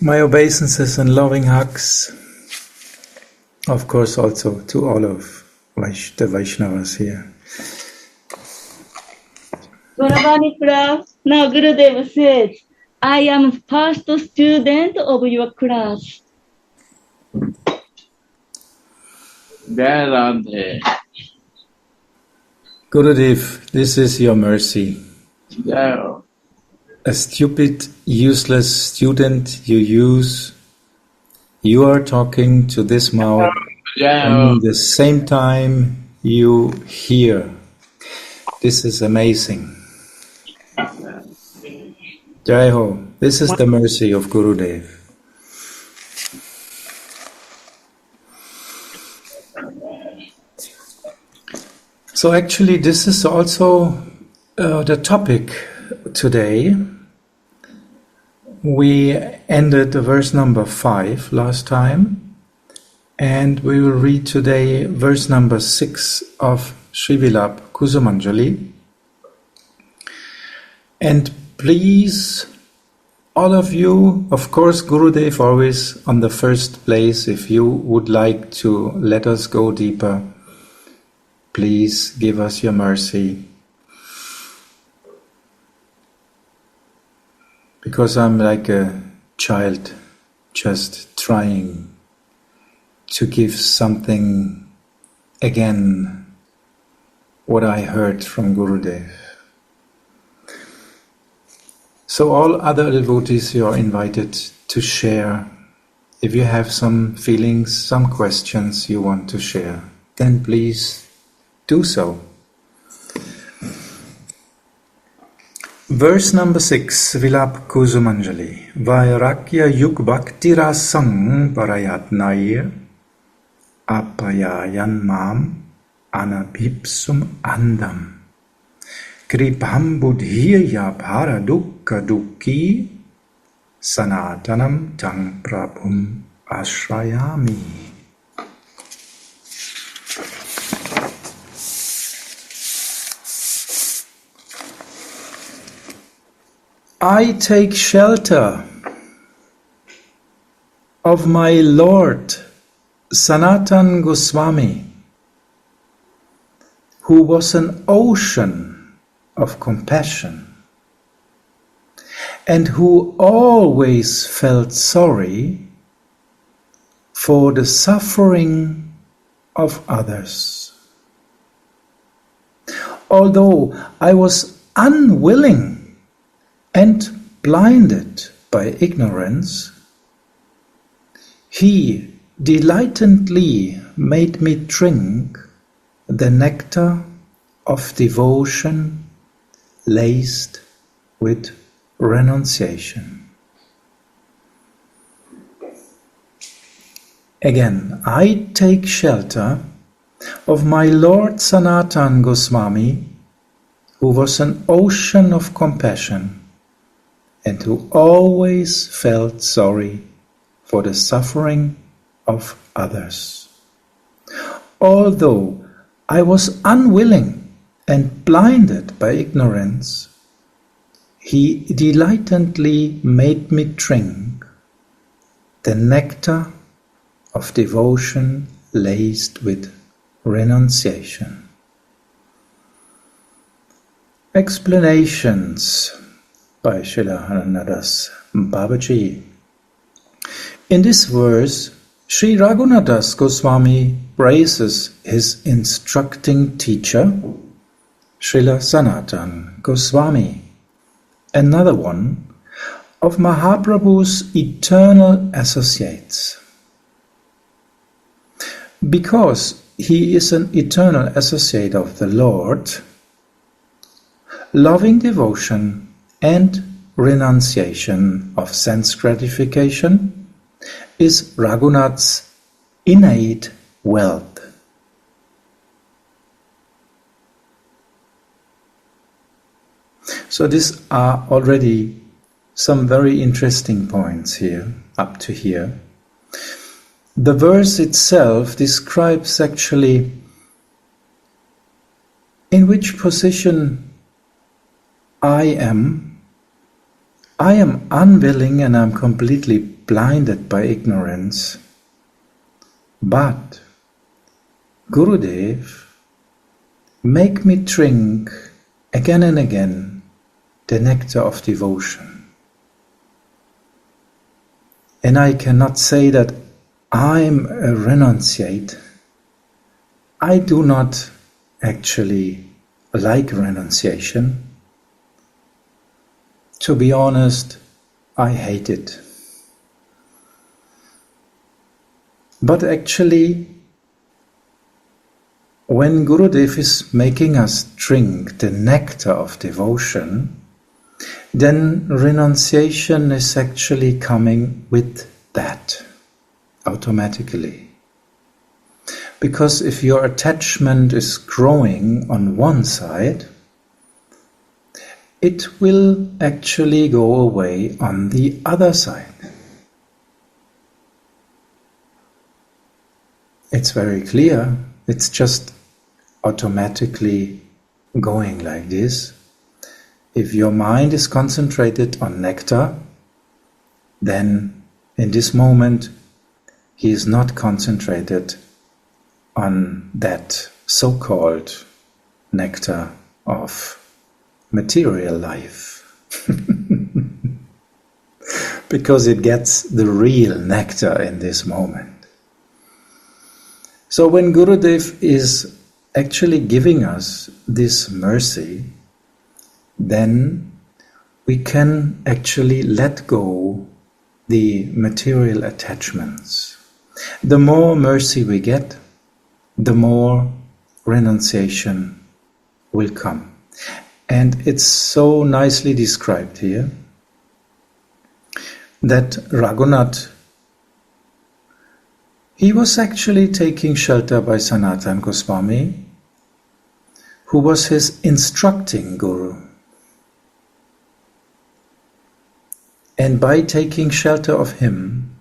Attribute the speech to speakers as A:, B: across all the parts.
A: My obeisances and loving hugs, of course, also to all of the Vaishnavas here.
B: Gauravani class. Now Gurudev says, I am first student of your class.
C: Jai Radhe.
A: Gurudev, this is your mercy.
C: Jai.
A: A stupid, useless student you are talking to this mouth, and at the same time you hear. This is amazing. Jai Ho, this is the mercy of Gurudev. So actually this is also the topic today. We ended the verse number 5 last time, and we will read today verse number 6 of Sri Vilapa Kusumanjali. And please, all of you, of course Gurudev always on the first place, if you would like to let us go deeper, please give us your mercy. Because I'm like a child just trying to give something again what I heard from Gurudev. So all other devotees, you are invited to share. If you have some feelings, some questions you want to share, then please do so. Verse number 6, Vilapa Kusumanjali. Vairagya yug bhakti rasang parayatnair apayayan mam anabhipsum andam kripam buddhiya paradukka dukki sanatanam tang prabhum ashrayami. I take shelter of my Lord Sanatan Goswami, who was an ocean of compassion and who always felt sorry for the suffering of others. Although I was unwilling and blinded by ignorance, he delightedly made me drink the nectar of devotion laced with renunciation. Again, I take shelter of my Lord Sanatan Goswami, who was an ocean of compassion and who always felt sorry for the suffering of others. Although I was unwilling and blinded by ignorance, he delightedly made me drink the nectar of devotion laced with renunciation. Explanations by Srila Raghunathas Babaji. In this verse, Sri Raghunathas Goswami praises his instructing teacher, Srila Sanatan Goswami, another one of Mahaprabhu's eternal associates. Because he is an eternal associate of the Lord, loving devotion and renunciation of sense gratification is Raghunath's innate wealth. So these are already some very interesting points here, up to here. The verse itself describes actually in which position I am I am unwilling and I'm completely blinded by ignorance. But Gurudev, make me drink again and again the nectar of devotion. And I cannot say that I'm a renunciate. I do not actually like renunciation. To be honest, I hate it. But actually, when Gurudev is making us drink the nectar of devotion, then renunciation is actually coming with that automatically. Because if your attachment is growing on one side, it will actually go away on the other side. It's very clear, it's just automatically going like this. If your mind is concentrated on nectar, then in this moment he is not concentrated on that so-called nectar of material life. Because it gets the real nectar in this moment. So when Gurudev is actually giving us this mercy, then we can actually let go the material attachments. The more mercy we get, the more renunciation will come. And it's so nicely described here that Raghunath, he was actually taking shelter by Sanatana Goswami, who was his instructing guru. And by taking shelter of him,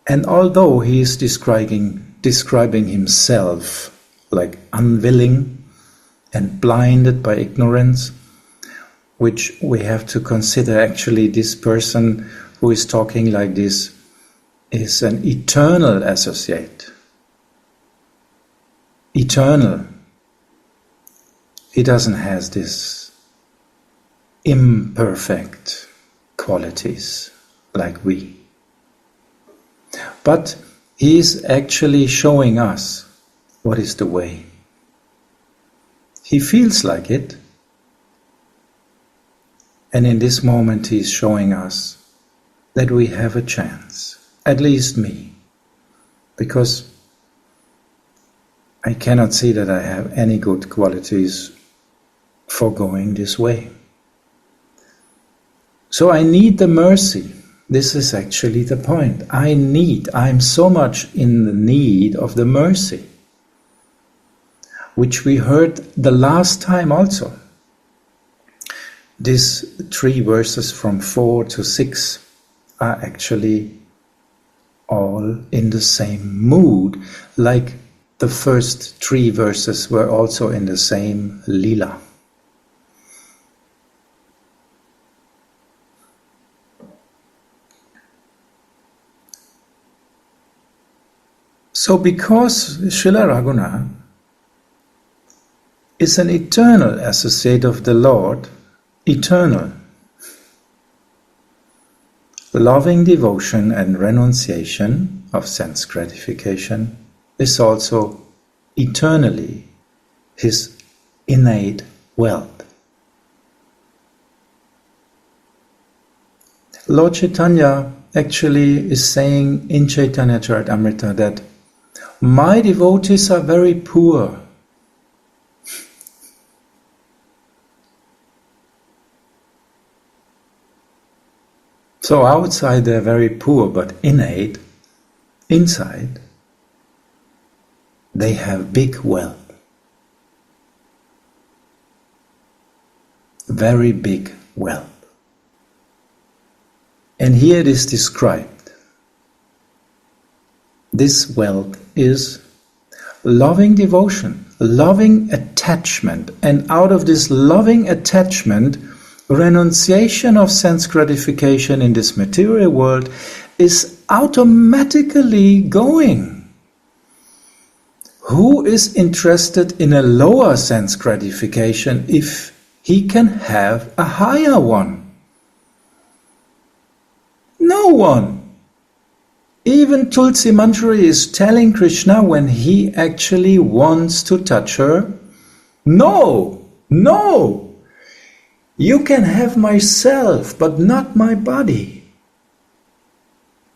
A: and although he is describing himself like unwilling and blinded by ignorance, which we have to consider actually this person who is talking like this is an eternal associate. Eternal. He doesn't have this imperfect qualities like we. But he is actually showing us what is the way. He feels like it, and in this moment he is showing us that we have a chance, at least me, because I cannot see that I have any good qualities for going this way. So I need the mercy. This is actually the point. I'm so much in the need of the mercy, which we heard the last time also. These 3 verses from 4 to 6 are actually all in the same mood, like the first 3 verses were also in the same lila. So because Srila Raghunath is an eternal associate of the Lord, eternal, loving devotion and renunciation of sense gratification is also eternally his innate wealth. Lord Chaitanya actually is saying in Chaitanya Charitamrita that my devotees are very poor. So outside they're very poor, but inside they have big wealth. Very big wealth. And here it is described. This wealth is loving devotion, loving attachment. And out of this loving attachment renunciation of sense gratification in this material world is automatically going. Who is interested in a lower sense gratification if he can have a higher one? No one. Even Tulsi Manjari is telling Krishna when he actually wants to touch her, no, no, you can have myself, but not my body.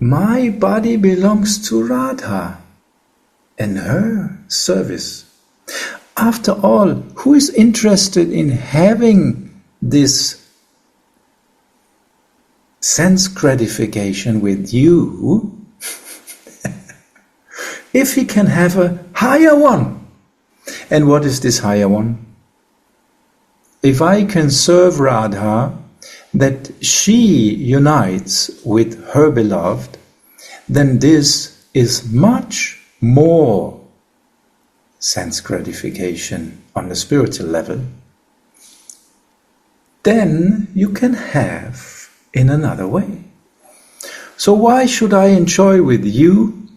A: My body belongs to Radha and her service. After all, who is interested in having this sense gratification with you if he can have a higher one? And what is this higher one? If I can serve Radha, that she unites with her beloved, then this is much more sense gratification on the spiritual level than you can have in another way. So why should I enjoy with you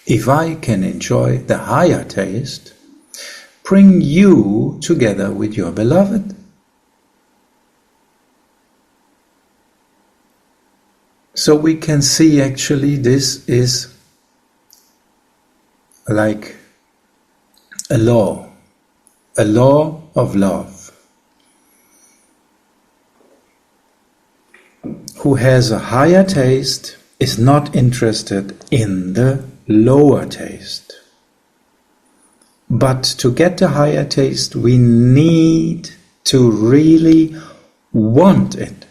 A: if I can enjoy the higher taste? Bring you together with your beloved. So we can see actually this is like a law of love. Who has a higher taste is not interested in the lower taste. But to get the higher taste, we need to really want it.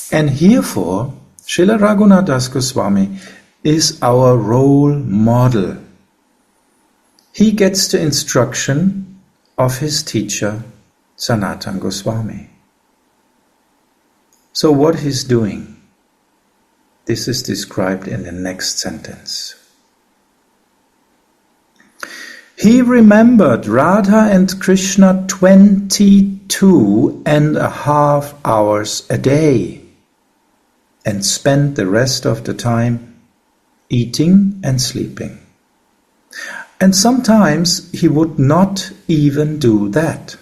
A: And herefore, Srila Raghunath Das Goswami is our role model. He gets the instruction of his teacher, Sanatana Goswami. So what he's doing, this is described in the next sentence. He remembered Radha and Krishna 22.5 hours a day and spent the rest of the time eating and sleeping. And sometimes he would not even do that.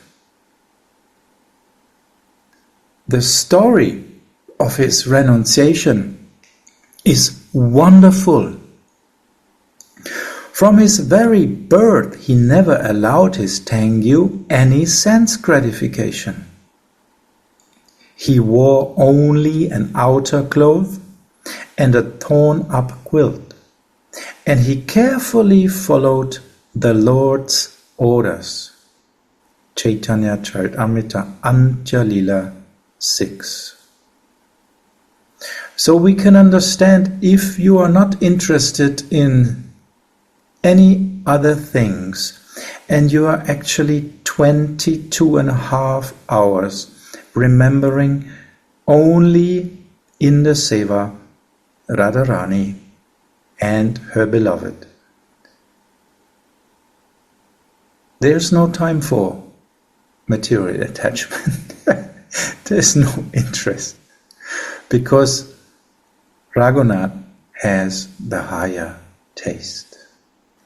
A: The story of his renunciation is wonderful. From his very birth, he never allowed his Tengu any sense gratification. He wore only an outer cloth and a torn-up quilt, and he carefully followed the Lord's orders. Chaitanya Charitamrita Antya Lila 6. So we can understand, if you are not interested in any other things and you are actually 22.5 hours remembering only in the seva Radharani and her beloved, there's no time for material attachment. There's no interest, because Raghunath has the higher taste.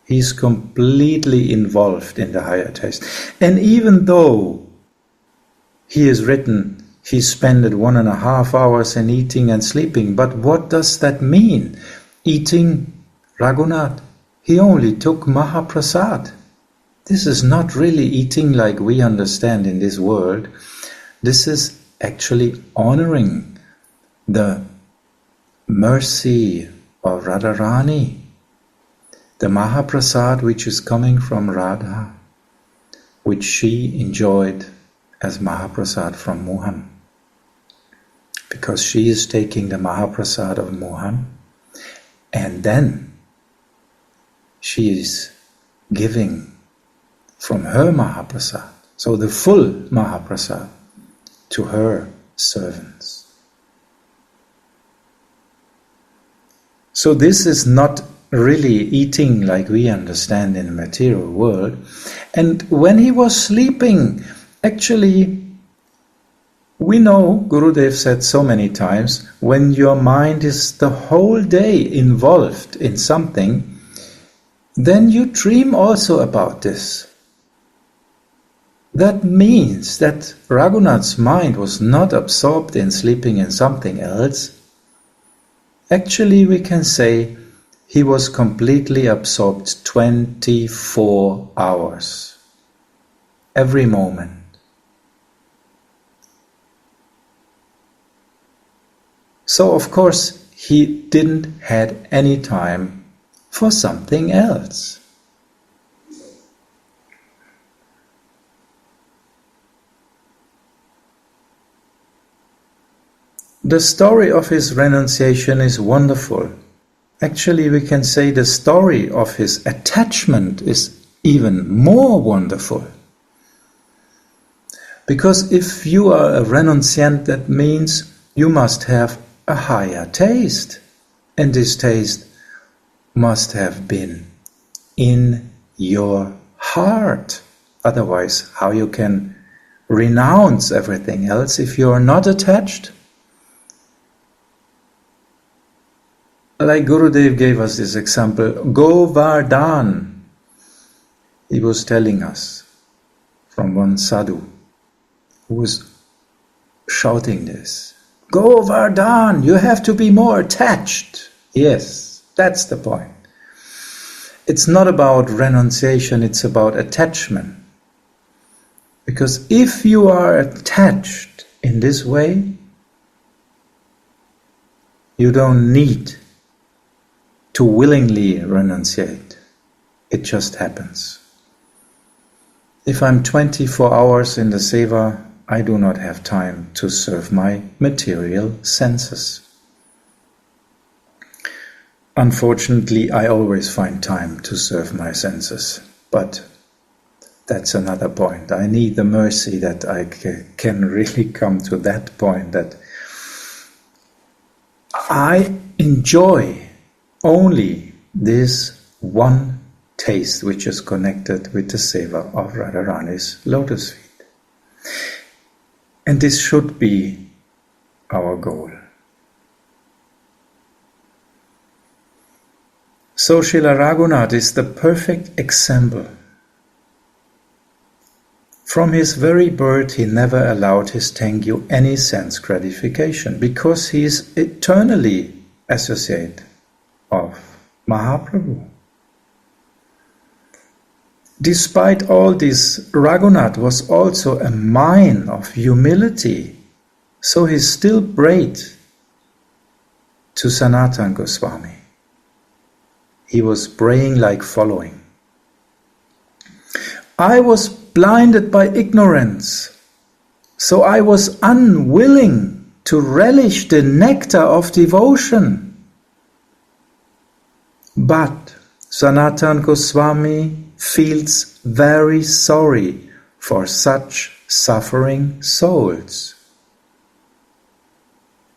A: He's completely involved in the higher taste. And even though he is written, he spent 1.5 hours in eating and sleeping, but what does that mean? Eating, Raghunath, he only took Mahaprasad. This is not really eating like we understand in this world. This is actually honoring the mercy of Radharani, the Mahaprasad which is coming from Radha, which she enjoyed as Mahaprasad from Mohan. Because she is taking the Mahaprasad of Mohan, and then she is giving from her Mahaprasad, so the full Mahaprasad, to her servants. So this is not really eating like we understand in the material world. And when he was sleeping, actually, we know, Gurudev said so many times, when your mind is the whole day involved in something, then you dream also about this. That means that Raghunath's mind was not absorbed in sleeping in something else. Actually, we can say he was completely absorbed 24 hours, every moment. So, of course, he didn't have any time for something else. The story of his renunciation is wonderful. Actually, we can say the story of his attachment is even more wonderful. Because if you are a renunciant, that means you must have a higher taste. And this taste must have been in your heart. Otherwise, how you can renounce everything else if you are not attached? Like Gurudev gave us this example, Govardhan. He was telling us from one sadhu who was shouting this. Govardhan, you have to be more attached. Yes, that's the point. It's not about renunciation, it's about attachment. Because if you are attached in this way, you don't need to willingly renunciate. It just happens. If I'm 24 hours in the seva, I do not have time to serve my material senses. Unfortunately, I always find time to serve my senses, but that's another point. I need the mercy that I can really come to that point, that I enjoy only this one taste which is connected with the seva of Radharani's lotus feet. And this should be our goal. So Srila Raghunath is the perfect example. From his very birth he never allowed his Tengu any sense gratification because he is eternally associate of Mahaprabhu. Despite all this, Raghunath was also a mine of humility, so he still prayed to Sanatana Goswami. He was praying like following. I was blinded by ignorance, so I was unwilling to relish the nectar of devotion. But Sanatana Goswami feels very sorry for such suffering souls.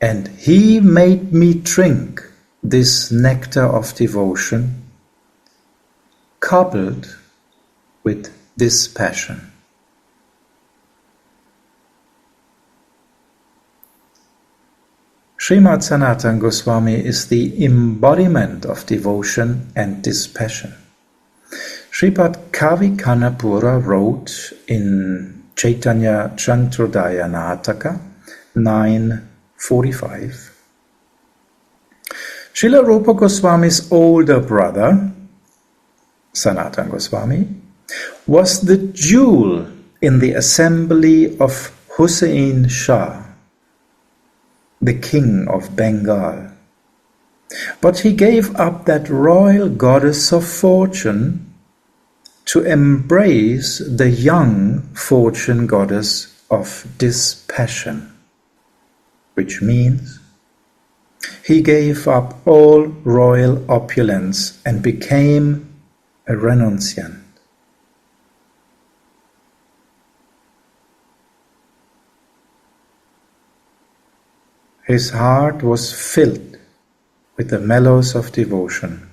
A: And he made me drink this nectar of devotion, coupled with this passion. Srimad Sanatana Goswami is the embodiment of devotion and dispassion. Sripad Kavi Kanapura wrote in Chaitanya Chandrodaya Nataka 9:45. Srila Rupa Goswami's older brother, Sanatana Goswami, was the jewel in the assembly of Hussain Shah, the king of Bengal. But he gave up that royal goddess of fortune to embrace the young fortune goddess of dispassion, which means he gave up all royal opulence and became a renunciant. His heart was filled with the mellows of devotion,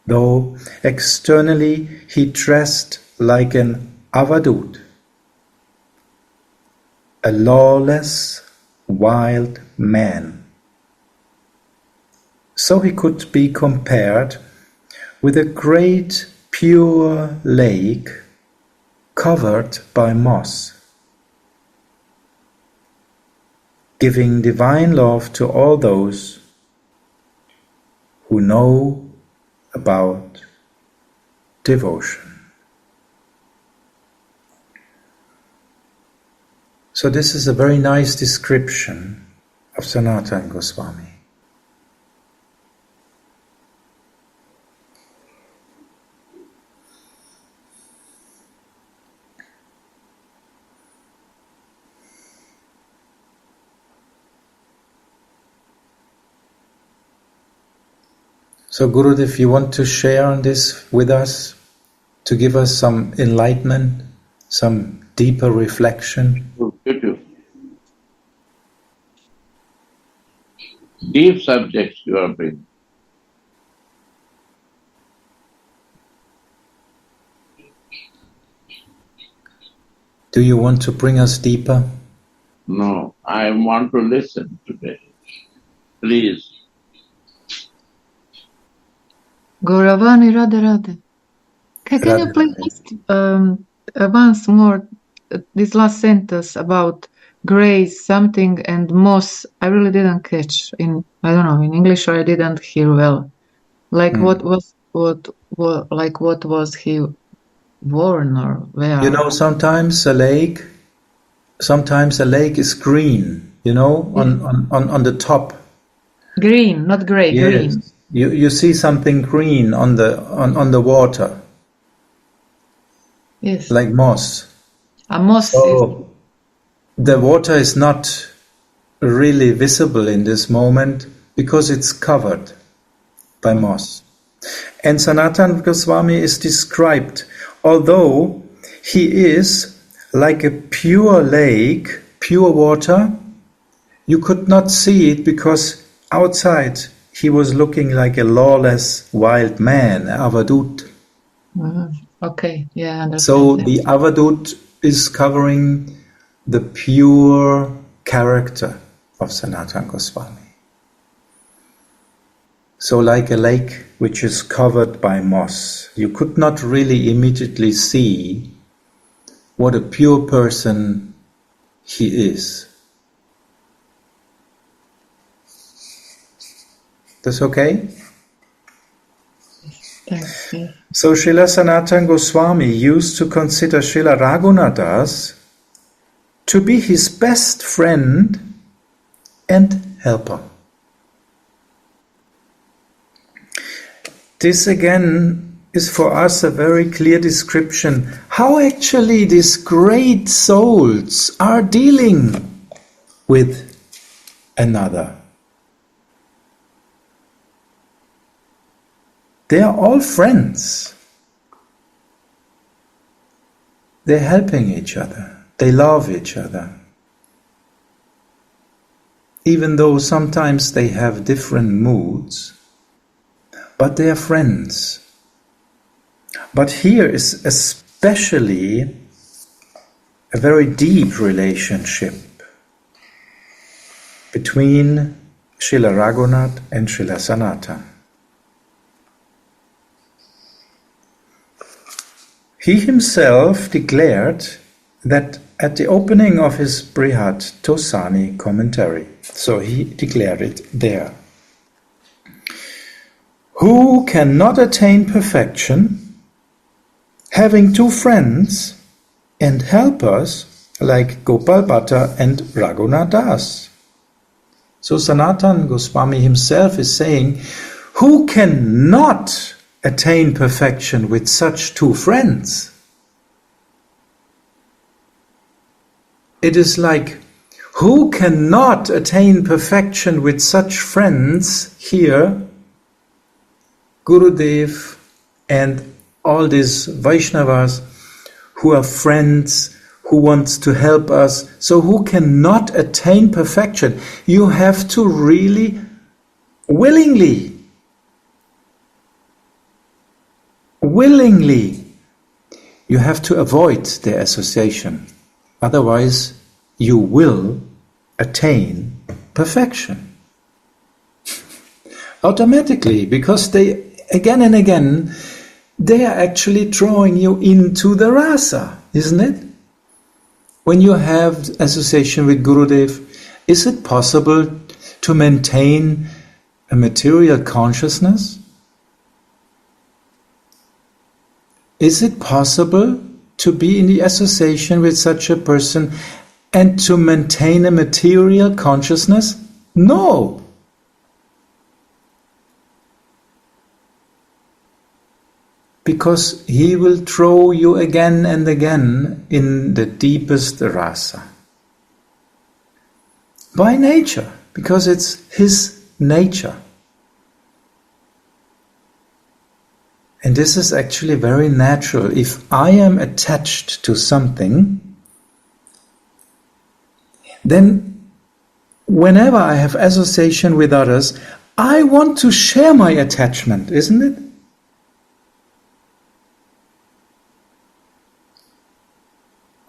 A: though externally he dressed like an avadut, a lawless, wild man. So he could be compared with a great pure lake covered by moss, giving divine love to all those who know about devotion. So this is a very nice description of Sanatana Goswami. So Gurudev, you want to share on this with us, to give us some enlightenment, some deeper reflection?
C: Good. Deep subjects you are bringing.
A: Do you want to bring us deeper?
C: No, I want to listen today. Please.
D: Gauravani, Radha. Can you please once more this last sentence about grace, something, and moss? I really didn't catch. In English I didn't hear well. Like what was he worn or where?
A: You know, sometimes a lake is green. You know, on the top.
D: Green, not grey.
A: Yes.
D: Green.
A: You see something green on the water.
D: Yes.
A: Like moss.
D: A moss.
A: So the water is not really visible in this moment because it's covered by moss. And Sanatana Goswami is described, although he is like a pure lake, pure water, you could not see it because outside he was looking like a lawless wild man, avadut.
D: Okay, yeah, I understand.
A: So the avadut is covering the pure character of Sanatana Goswami. So like a lake which is covered by moss, you could not really immediately see what a pure person he is. That's okay?
D: Thanks. Yeah.
A: So Srila Sanatana Goswami used to consider Srila Raghunathas to be his best friend and helper. This again is for us a very clear description how actually these great souls are dealing with another. They are all friends. They're helping each other. They love each other. Even though sometimes they have different moods, but they are friends. But here is especially a very deep relationship between Srila Raghunath and Srila Sanatana. He himself declared that at the opening of his Brihad Tosani commentary, so he declared it there. Who cannot attain perfection, having two friends and helpers like Gopal Bhatta and Raghunath Das. So Sanatana Goswami himself is saying, who cannot attain perfection with such two friends? It is like, who cannot attain perfection with such friends here? Gurudev and all these Vaishnavas who are friends, who wants to help us. So who cannot attain perfection? You have to really willingly willingly. You have to avoid their association. Otherwise, you will attain perfection. Automatically, because they, again and again, they are actually drawing you into the rasa, isn't it? When you have association with Gurudev, is it possible to maintain a material consciousness? Is it possible to be in the association with such a person and to maintain a material consciousness? No. Because he will throw you again and again in the deepest rasa. By nature, because it's his nature. And this is actually very natural. If I am attached to something, then whenever I have association with others, I want to share my attachment, isn't it?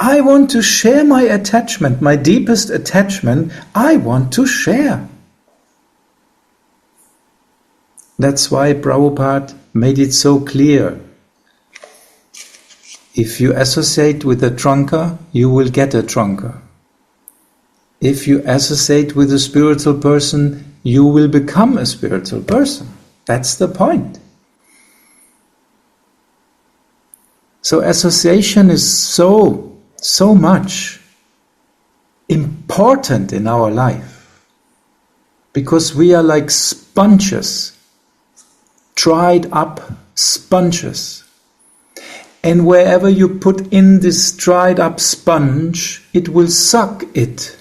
A: I want to share my attachment, my deepest attachment, I want to share. That's why Prabhupada made it so clear. If you associate with a drunker, you will get a drunker. If you associate with a spiritual person, you will become a spiritual person. That's the point. So association is so much important in our life, because we are like sponges, dried up sponges, and wherever you put in this dried up sponge, it will suck it.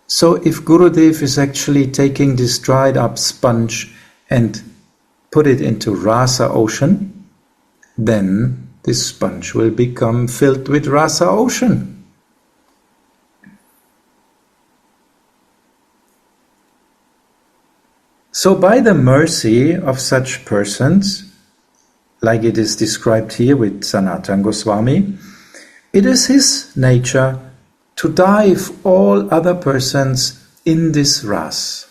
A: So if Gurudev is actually taking this dried up sponge and put it into rasa ocean, then this sponge will become filled with rasa ocean. So by the mercy of such persons, like it is described here with Sanatana Goswami, it is his nature to dive all other persons in this ras.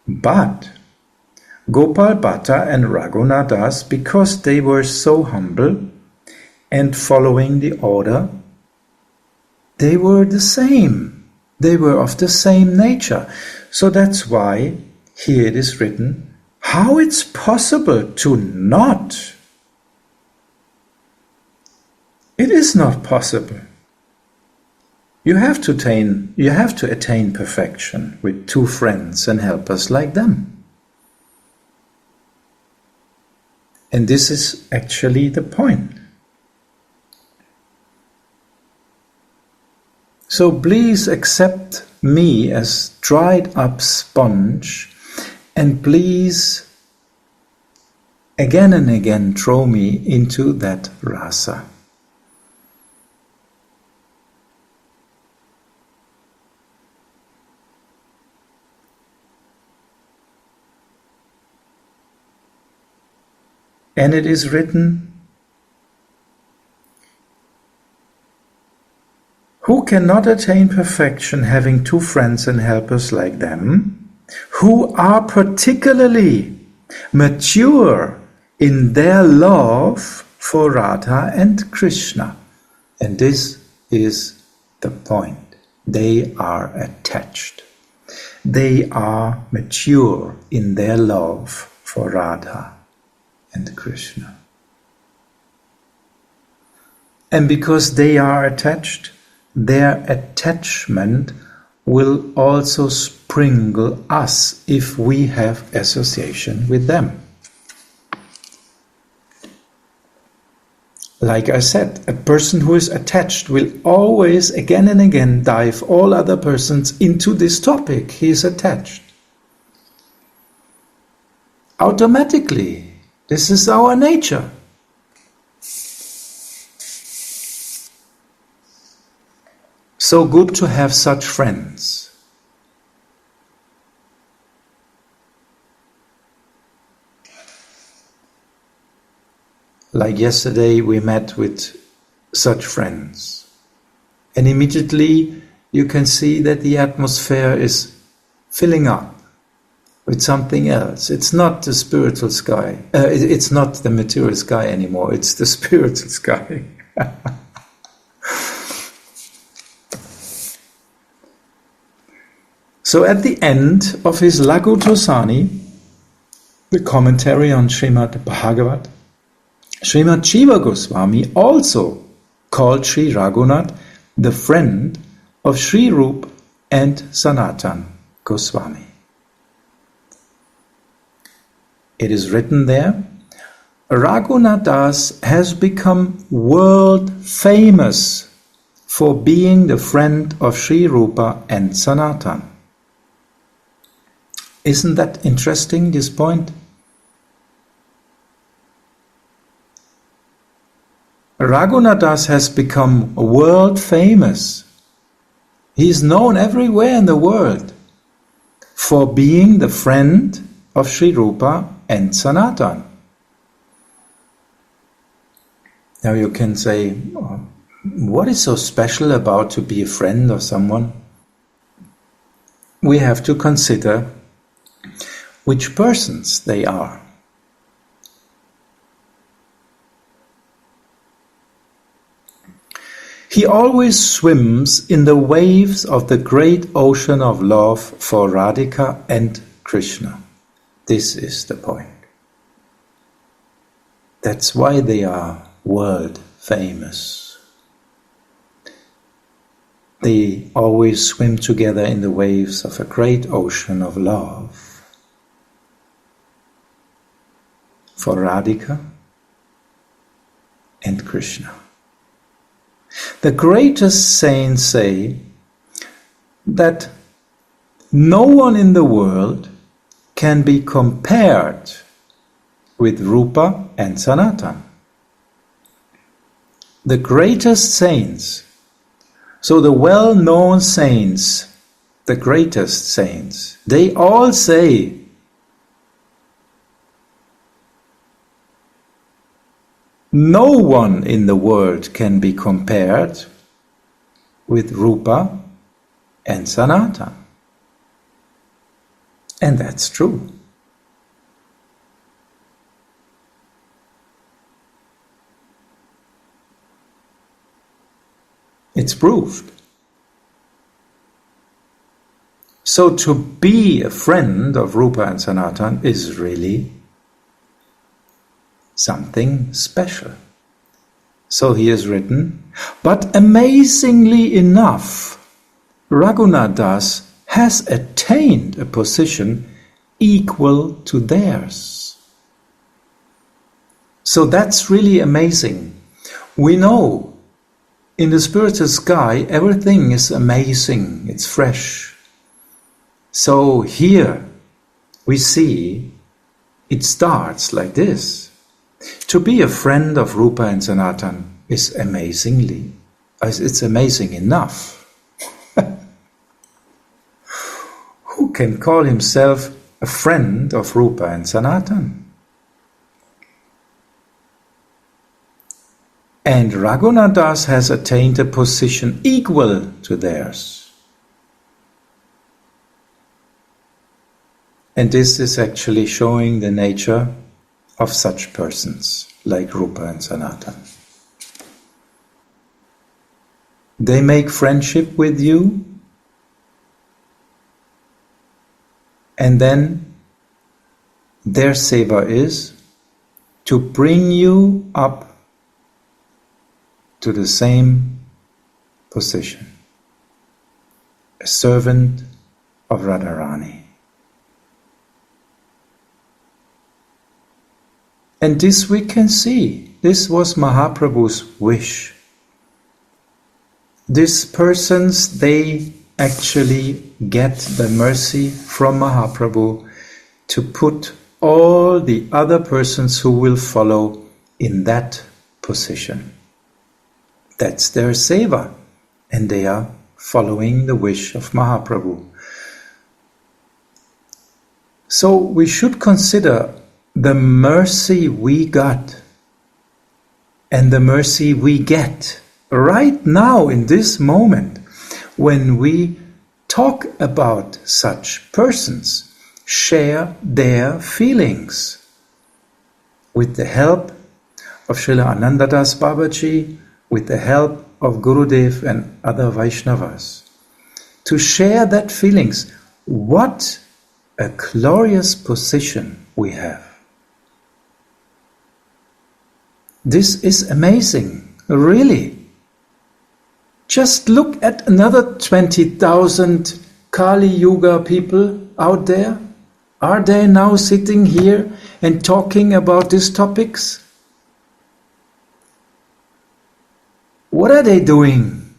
A: But Gopal Bhatta and Raghunath Das, because they were so humble and following the order, they were the same. They were of the same nature. So that's why here it is written, how it's possible to not. It is not possible. You have to attain perfection with two friends and helpers like them. And this is actually the point. So please accept me as dried up sponge, and please again and again throw me into that rasa. And it is written, who cannot attain perfection having two friends and helpers like them, who are particularly mature in their love for Radha and Krishna. And this is the point. They are attached. They are mature in their love for Radha and Krishna. And because they are attached, their attachment will also sprinkle us if we have association with them. Like I said, a person who is attached will always again and again dive all other persons into this topic. He is attached. Automatically. This is our nature. So good to have such friends. Like yesterday we met with such friends. And immediately you can see that the atmosphere is filling up with something else. It's not the spiritual sky. It's not the material sky anymore. It's the spiritual sky. So at the end of his Laghu Tosani, the commentary on Srimad Bhagavat, Srimad Jiva Goswami also called Sri Raghunath the friend of Sri Rupa and Sanatan Goswami. It is written there, Raghunath Das has become world famous for being the friend of Sri Rupa and Sanatan. Isn't that interesting, this point? Raghunath Das has become world famous. He is known everywhere in the world for being the friend of Sri Rupa and Sanatan. Now you can say, what is so special about to be a friend of someone? We have to consider which persons they are. He always swims in the waves of the great ocean of love for Radhika and Krishna. This is the point. That's why they are world famous. They always swim together in the waves of a great ocean of love for Radhika and Krishna. The greatest saints say that no one in the world can be compared with Rupa and Sanatan. The greatest saints, so the well-known saints, the greatest saints, they all say no one in the world can be compared with Rupa and Sanatan. And that's true. It's proved. So to be a friend of Rupa and Sanatan is really something special. So he has written, but amazingly enough, Raghunath Das has attained a position equal to theirs. So that's really amazing. We know in the spiritual sky everything is amazing, it's fresh. So here we see it starts like this. To be a friend of Rupa and Sanatan is it's amazing enough. Who can call himself a friend of Rupa and Sanatan? And Raghunath Das has attained a position equal to theirs. And this is actually showing the nature of such persons like Rupa and Sanatan. They make friendship with you, and then their seva is to bring you up to the same position, a servant of Radharani. And this we can see. This was Mahaprabhu's wish. These persons, they actually get the mercy from Mahaprabhu to put all the other persons who will follow in that position. That's their seva, and they are following the wish of Mahaprabhu. So we should consider the mercy we got and the mercy we get right now in this moment when we talk about such persons, share their feelings with the help of Srila Anandadas Babaji, with the help of Gurudev and other Vaishnavas. To share that feelings, what a glorious position we have. This is amazing, really. Just look at another 20,000 Kali Yuga people out there. Are they now sitting here and talking about these topics? What are they doing?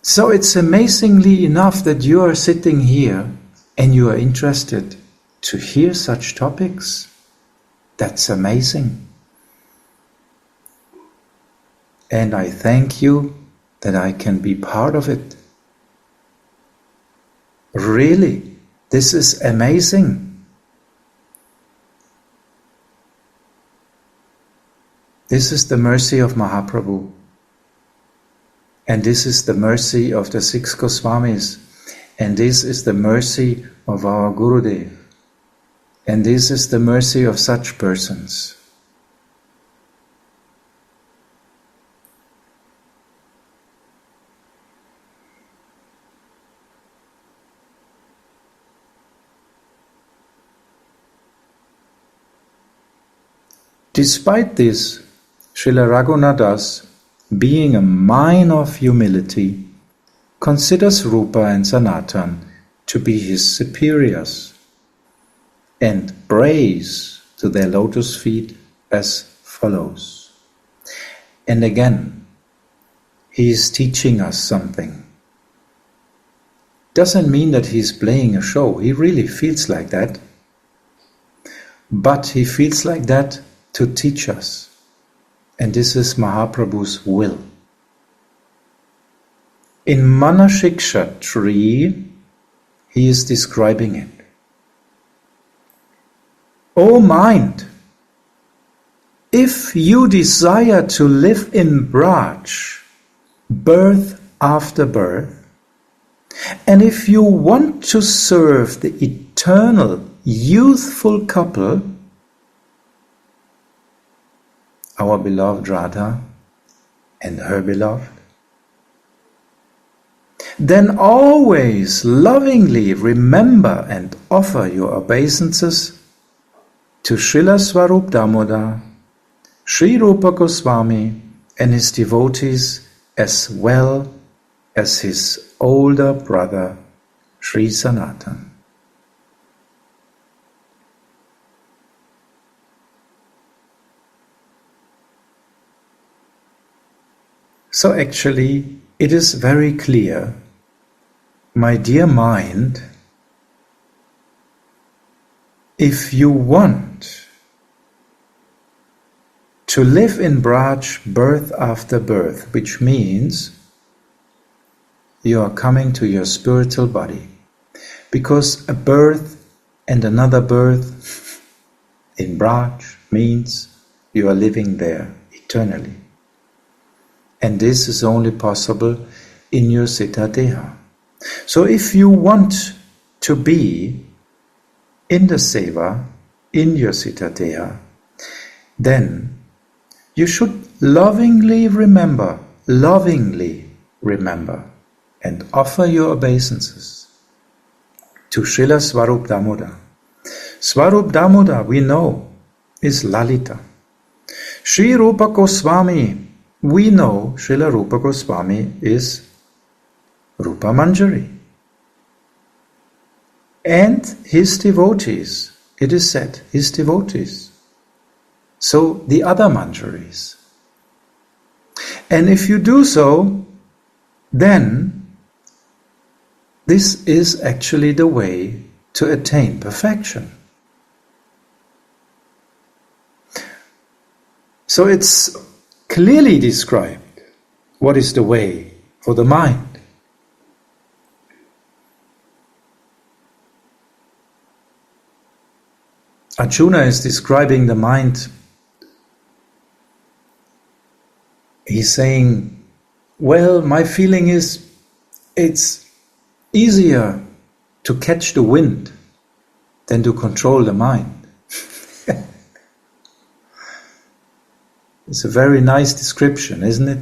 A: So it's amazingly enough that you are sitting here and you are interested to hear such topics. That's amazing. And I thank you that I can be part of it. Really, this is amazing. This is the mercy of Mahaprabhu. And this is the mercy of the 6 Goswamis. And this is the mercy of our Gurudev. And this is the mercy of such persons. Despite this, Srila Raghunadas, being a mine of humility, considers Rupa and Sanatan to be his superiors and prays to their lotus feet as follows. And again, he is teaching us something. Doesn't mean that he's playing a show. He really feels like that. But he feels like that to teach us. And this is Mahaprabhu's will. In Manashiksha 3, he is describing it. O mind, if you desire to live in Braj, birth after birth, and if you want to serve the eternal, youthful couple, our beloved Radha and her beloved, then always lovingly remember and offer your obeisances to Srila Swarup Damodar, Sri Rupa Goswami and his devotees, as well as his older brother Sri Sanatan. So actually, it is very clear, my dear mind, if you want to live in Braj birth after birth, which means you are coming to your spiritual body, because a birth and another birth in Braj means you are living there eternally. And this is only possible in your Siddha Deha. So if you want to be in the Seva, in your Siddha Deha, then you should lovingly remember, and offer your obeisances to Srila Swarup Damodar. Swarup Damodar, we know, is Lalita. Sri Rupa Goswami, we know Srila Rupa Goswami is Rupa Manjari. And his devotees, it is said, his devotees. So the other Manjaris. And if you do so, then this is actually the way to attain perfection. So it's clearly described what is the way for the mind. Arjuna is describing the mind he's saying, well, my feeling is it's easier to catch the wind than to control the mind. It's a very nice description, isn't it?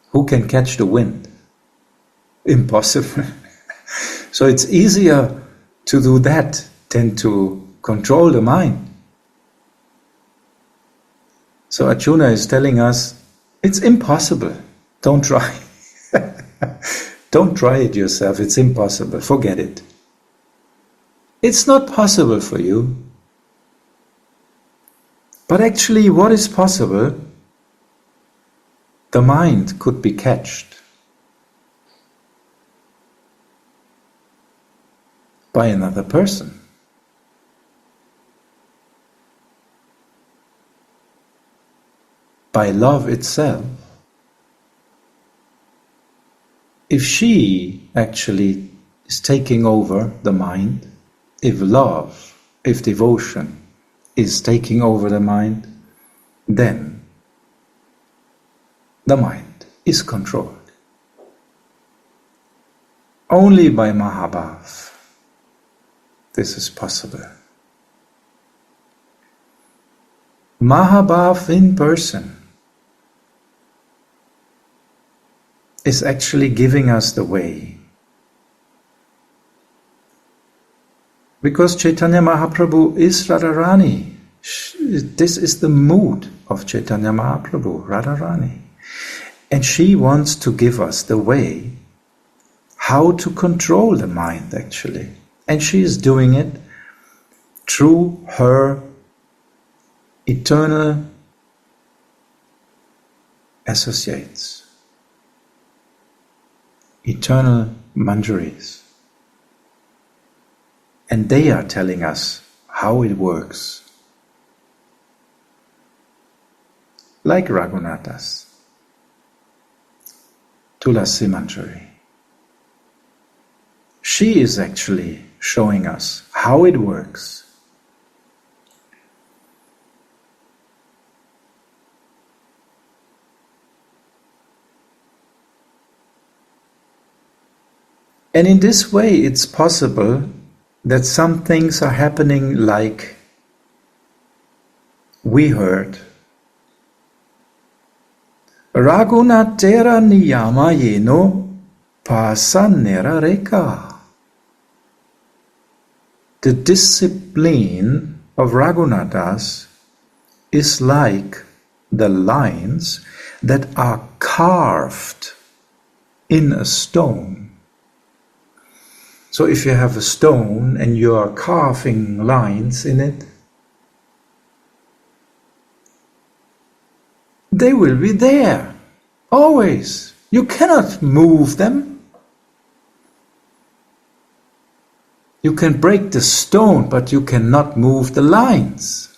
A: Who can catch the wind? Impossible. So it's easier to do that than to control the mind. So Arjuna is telling us, it's impossible. Don't try. Don't try it yourself. It's impossible. Forget it. It's not possible for you. But actually, what is possible? The mind could be catched by another person. By love itself. If she actually is taking over the mind, if love, if devotion is taking over the mind, then the mind is controlled. Only by Mahabhav this is possible. Mahabhav in person is actually giving us the way. Because Chaitanya Mahaprabhu is Radharani. This is the mood of Chaitanya Mahaprabhu, Radharani. And she wants to give us the way how to control the mind actually. And she is doing it through her eternal associates, eternal manjaris. And they are telling us how it works. Like Raghunathas, Tulasi Manjari. She is actually showing us how it works. And in this way it's possible that some things are happening like we heard. Raghunatera niyama yeno pasanera reka. The discipline of Raghunathas is like the lines that are carved in a stone. So if you have a stone and you are carving lines in it, they will be there, always. You cannot move them. You can break the stone, but you cannot move the lines.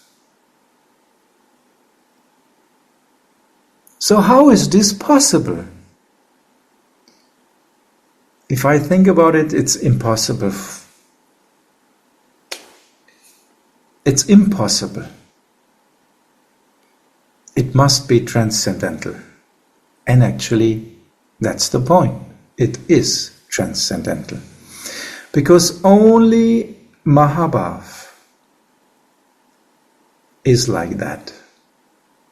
A: So how is this possible? If I think about it, it's impossible. It's impossible. It must be transcendental. And actually, that's the point. It is transcendental. Because only Mahabhav is like that.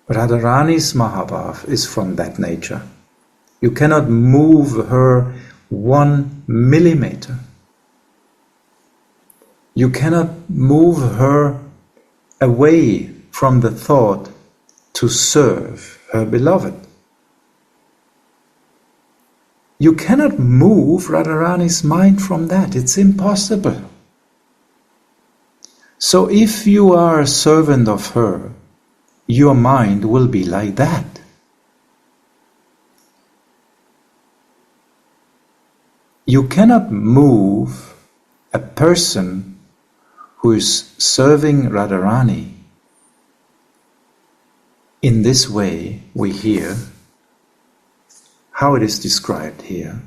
A: Radharani's Mahabhav is from that nature. You cannot move her 1 millimeter. You cannot move her away from the thought to serve her beloved. You cannot move Radharani's mind from that. It's impossible. So if you are a servant of her, your mind will be like that. You cannot move a person who is serving Radharani in this way. We hear how it is described here.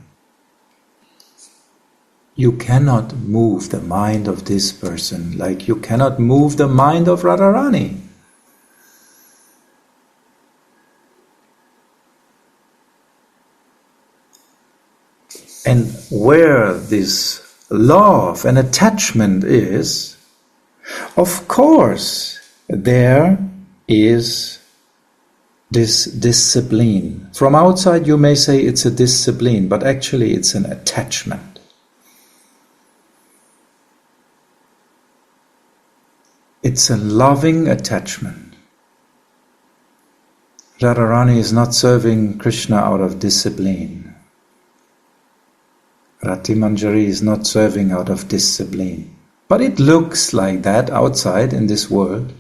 A: You cannot move the mind of this person like you cannot move the mind of Radharani. And where this love and attachment is, of course, there is this discipline. From outside you may say it's a discipline, but actually it's an attachment. It's a loving attachment. Radharani is not serving Krishna out of discipline. Rati Manjari is not serving out of discipline. But it looks like that outside in this world.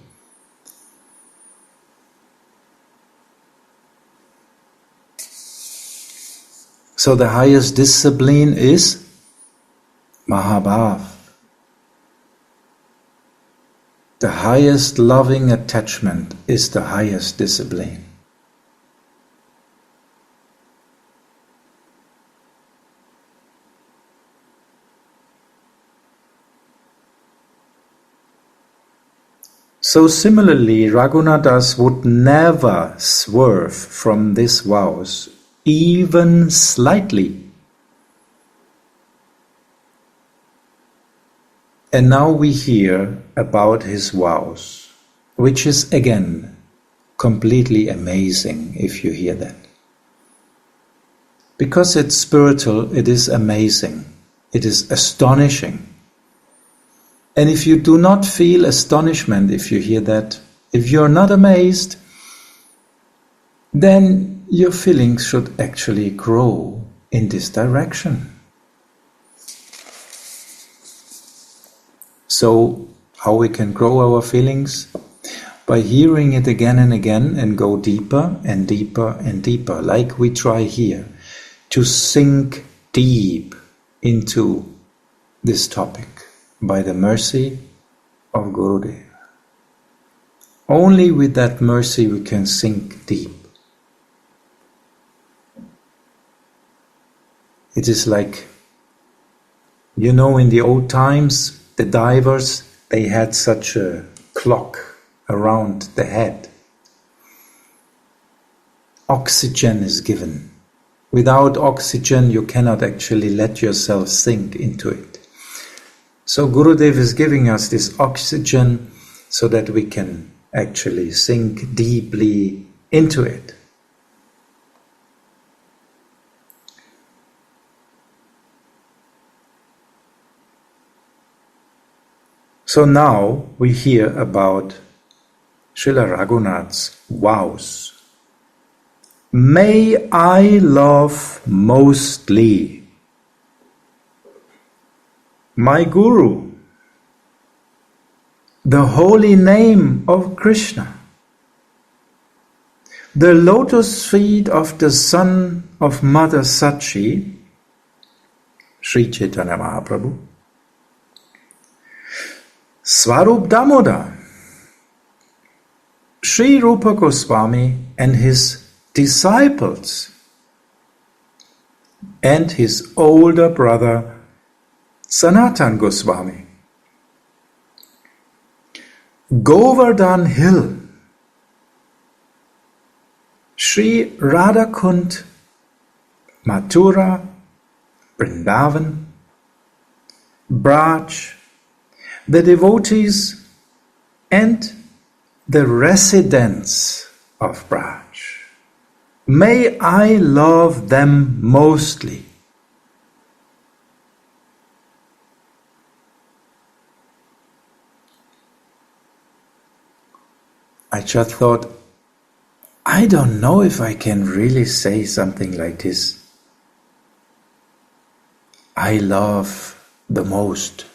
A: So the highest discipline is Mahabhav. The highest loving attachment is the highest discipline. So similarly, Raghunadas would never swerve from these vows, even slightly. And now we hear about his vows, which is again completely amazing if you hear that. Because it's spiritual, it is amazing, it is astonishing. And if you do not feel astonishment if you hear that, if you're not amazed, then your feelings should actually grow in this direction. So, how we can grow our feelings? By hearing it again and again and go deeper and deeper and deeper, like we try here, to sink deep into this topic by the mercy of Gurudev. Only with that mercy we can sink deep. It is like, you know, in the old times, the divers, they had such a clock around the head. Oxygen is given. Without oxygen, you cannot actually let yourself sink into it. So Gurudev is giving us this oxygen so that we can actually sink deeply into it. So now we hear about Srila Raghunath's vows. May I love mostly my Guru, the holy name of Krishna, the lotus feet of the son of Mother Sachi, Sri Chaitanya Mahaprabhu, Swarup Damodar, Sri Rupa Goswami and his disciples, and his older brother Sanatan Goswami, Govardhan Hill, Sri Radhakund, Mathura, Vrindavan, Braj, the devotees and the residents of Braj. May I love them mostly. I just thought, I don't know if I can really say something like this. I love the most.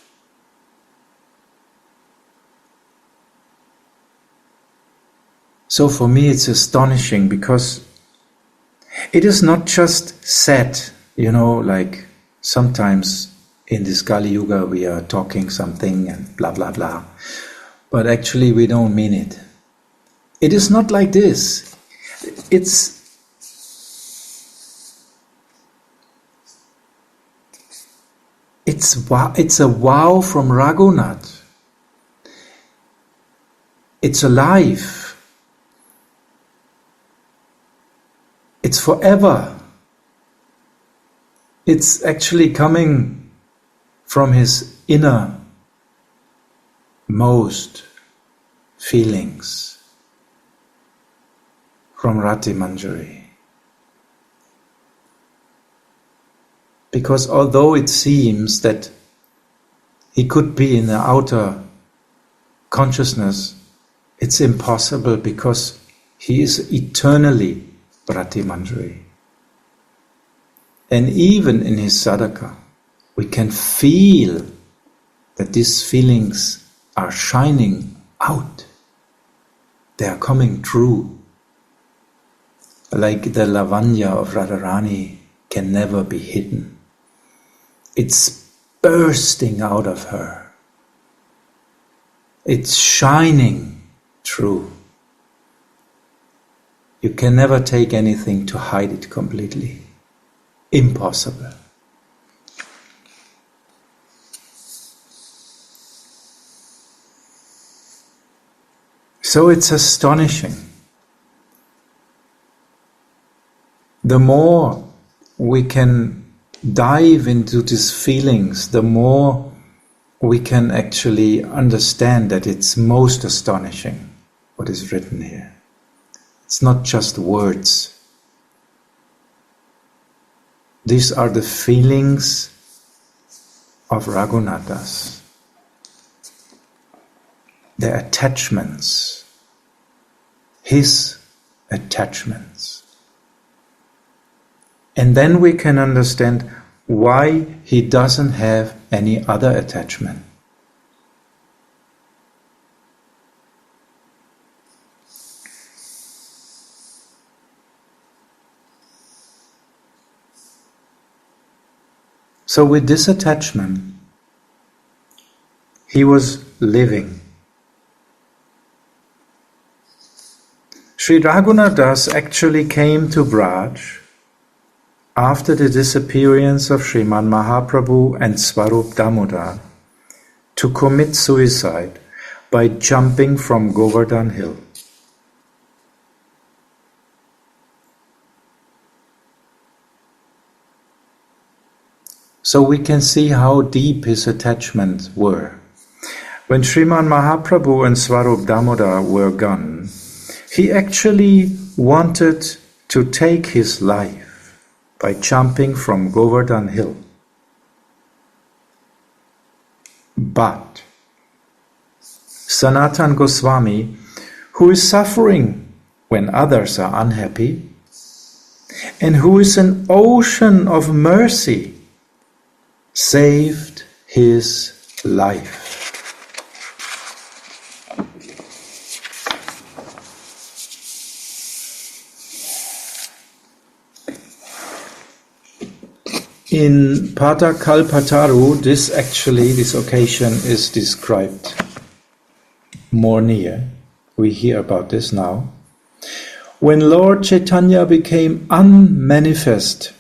A: So for me it's astonishing because it is not just said, you know, like sometimes in this Kali Yuga we are talking something and blah blah blah, but actually we don't mean it. It is not like this. It's a vow from Raghunath. It's alive. It's forever. it's actually coming from his innermost feelings, from Rati Manjari. Because although it seems that he could be in the outer consciousness, it's impossible because he is eternally Rati Manjari. And even in his sadhaka, we can feel that these feelings are shining out. They are coming true. Like the lavanya of Radharani can never be hidden. It's bursting out of her. It's shining through. You can never take anything to hide it completely. Impossible. So it's astonishing. The more we can dive into these feelings, the more we can actually understand that it's most astonishing what is written here. It's not just words. These are the feelings of Raghunathas, the attachments, his attachments. And then we can understand why he doesn't have any other attachment. So with this attachment, he was living. Sri Raghunathas actually came to Braj after the disappearance of Sriman Mahaprabhu and Swarup Damodar to commit suicide by jumping from Govardhan Hill. So we can see how deep his attachments were. When Sriman Mahaprabhu and Swarup Damodar were gone, he actually wanted to take his life by jumping from Govardhan Hill. But Sanatana Goswami, who is suffering when others are unhappy, and who is an ocean of mercy, saved his life. In Pada Kalpataru, this occasion is described more near. We hear about this now. When Lord Chaitanya became unmanifest,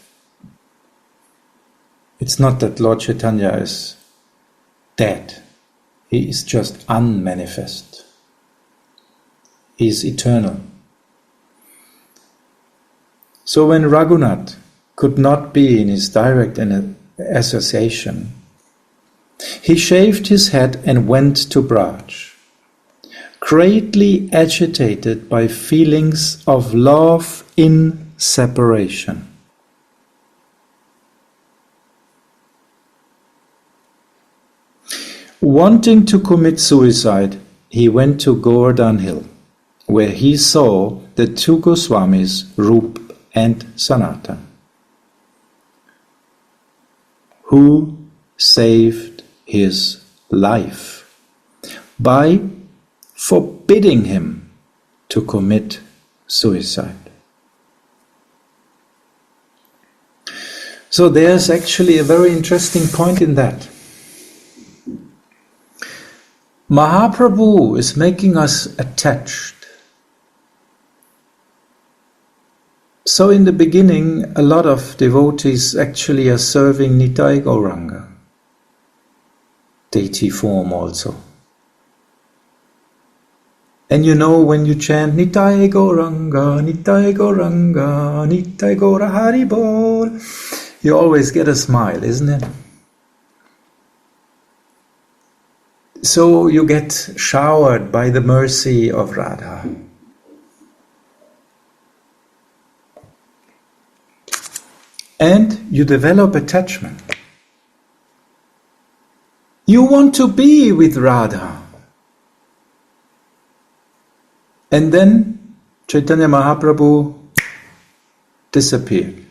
A: it's not that Lord Chaitanya is dead. He is just unmanifest. He is eternal. So when Raghunath could not be in his direct association, he shaved his head and went to Braj, greatly agitated by feelings of love in separation. Wanting to commit suicide, he went to Govardhan Hill, where he saw the two Goswamis, Rup and Sanatana, who saved his life by forbidding him to commit suicide. So there's actually a very interesting point in that. Mahaprabhu is making us attached. So in the beginning, a lot of devotees actually are serving Nitai Gauranga, deity form also. And you know, when you chant Nitai Gauranga, Nitai Gauranga, Nitai Gaura Haribol, You always get a smile, isn't it? So you get showered by the mercy of Radha. And you develop attachment. You want to be with Radha. And then Chaitanya Mahaprabhu disappeared,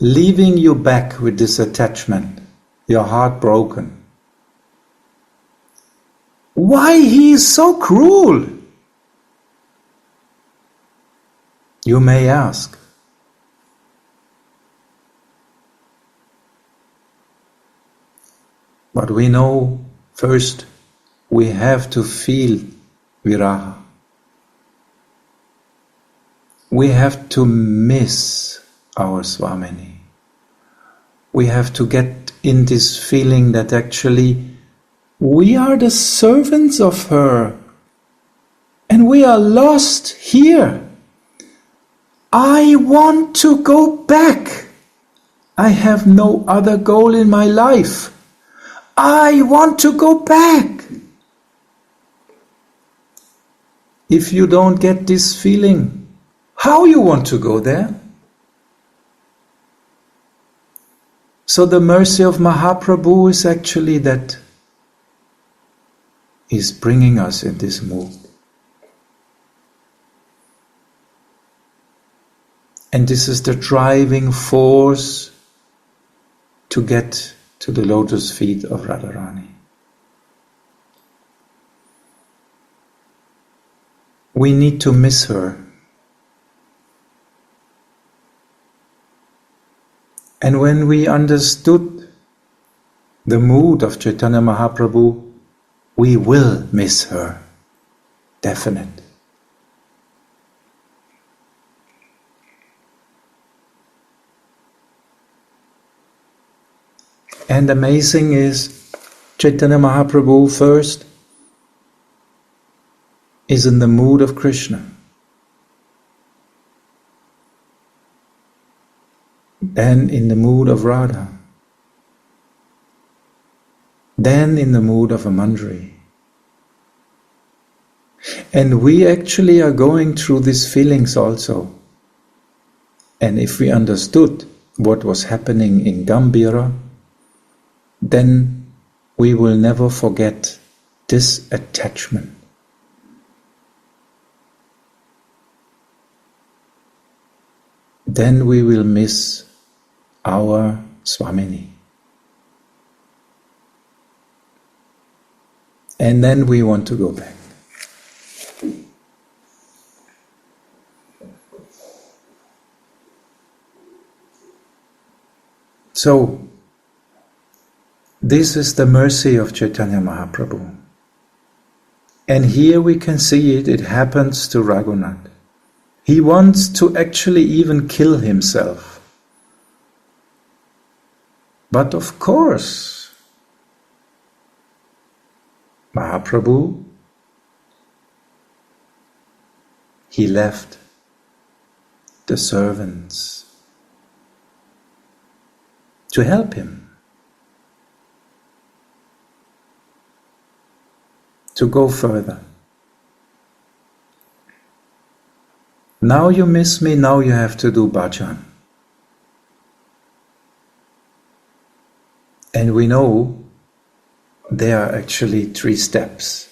A: leaving you back with this attachment, your heart broken. Why he is so cruel? You may ask. But we know first we have to feel viraha. We have to miss our Swamini. We have to get in this feeling that actually we are the servants of her and we are lost here. I want to go back. I have no other goal in my life. I want to go back. If you don't get this feeling, how you want to go there? So the mercy of Mahaprabhu is actually that is bringing us in this mood. And this is the driving force to get to the lotus feet of Radharani. We need to miss her. And when we understood the mood of Chaitanya Mahaprabhu, we will miss her, definite. And amazing is Chaitanya Mahaprabhu first is in the mood of Krishna. Then in the mood of Radha. Then in the mood of a Manjari. And we actually are going through these feelings also. And if we understood what was happening in Gambhira, then we will never forget this attachment. Then we will miss our Swamini. And then we want to go back. So, this is the mercy of Chaitanya Mahaprabhu. And here we can see it, it happens to Raghunath. He wants to actually even kill himself. But of course, Mahaprabhu, he left the servants to help him, to go further. Now you miss me, now you have to do bhajan. And we know there are actually 3 steps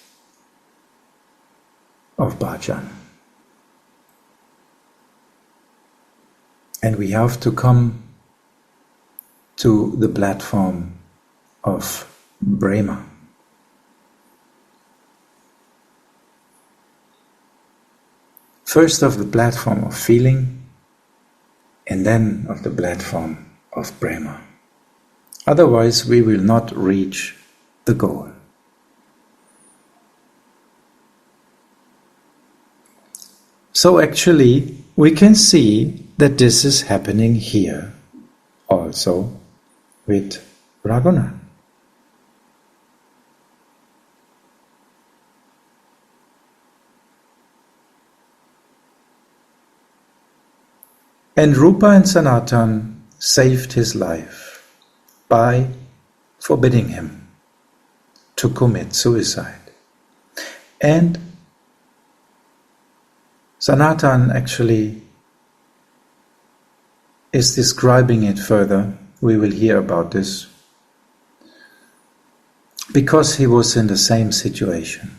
A: of bhajan. And we have to come to the platform of Brahma. First of the platform of feeling, and then of the platform of Brahma. Otherwise we will not reach the goal. So actually we can see that this is happening here also with Raghunath. And Rupa and Sanatan saved his life by forbidding him to commit suicide. And Sanatan actually is describing it further. We will hear about this. Because he was in the same situation.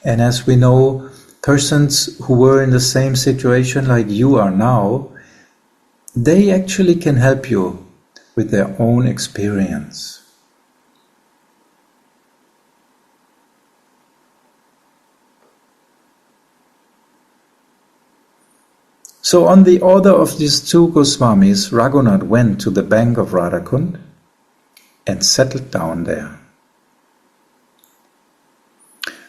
A: And as we know, persons who were in the same situation like you are now, they actually can help you with their own experience. So on the order of these two Goswamis, Raghunath went to the bank of Radhakund and settled down there.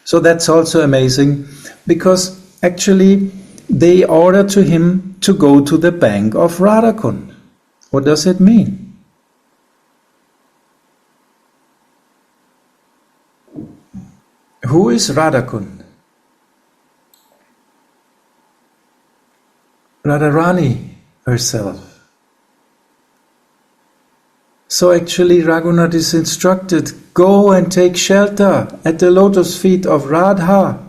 A: So that's also amazing, because actually they ordered to him to go to the bank of Radhakund. What does it mean? Who is Radhakund? Radharani herself. So actually Raghunath is instructed, go and take shelter at the lotus feet of Radha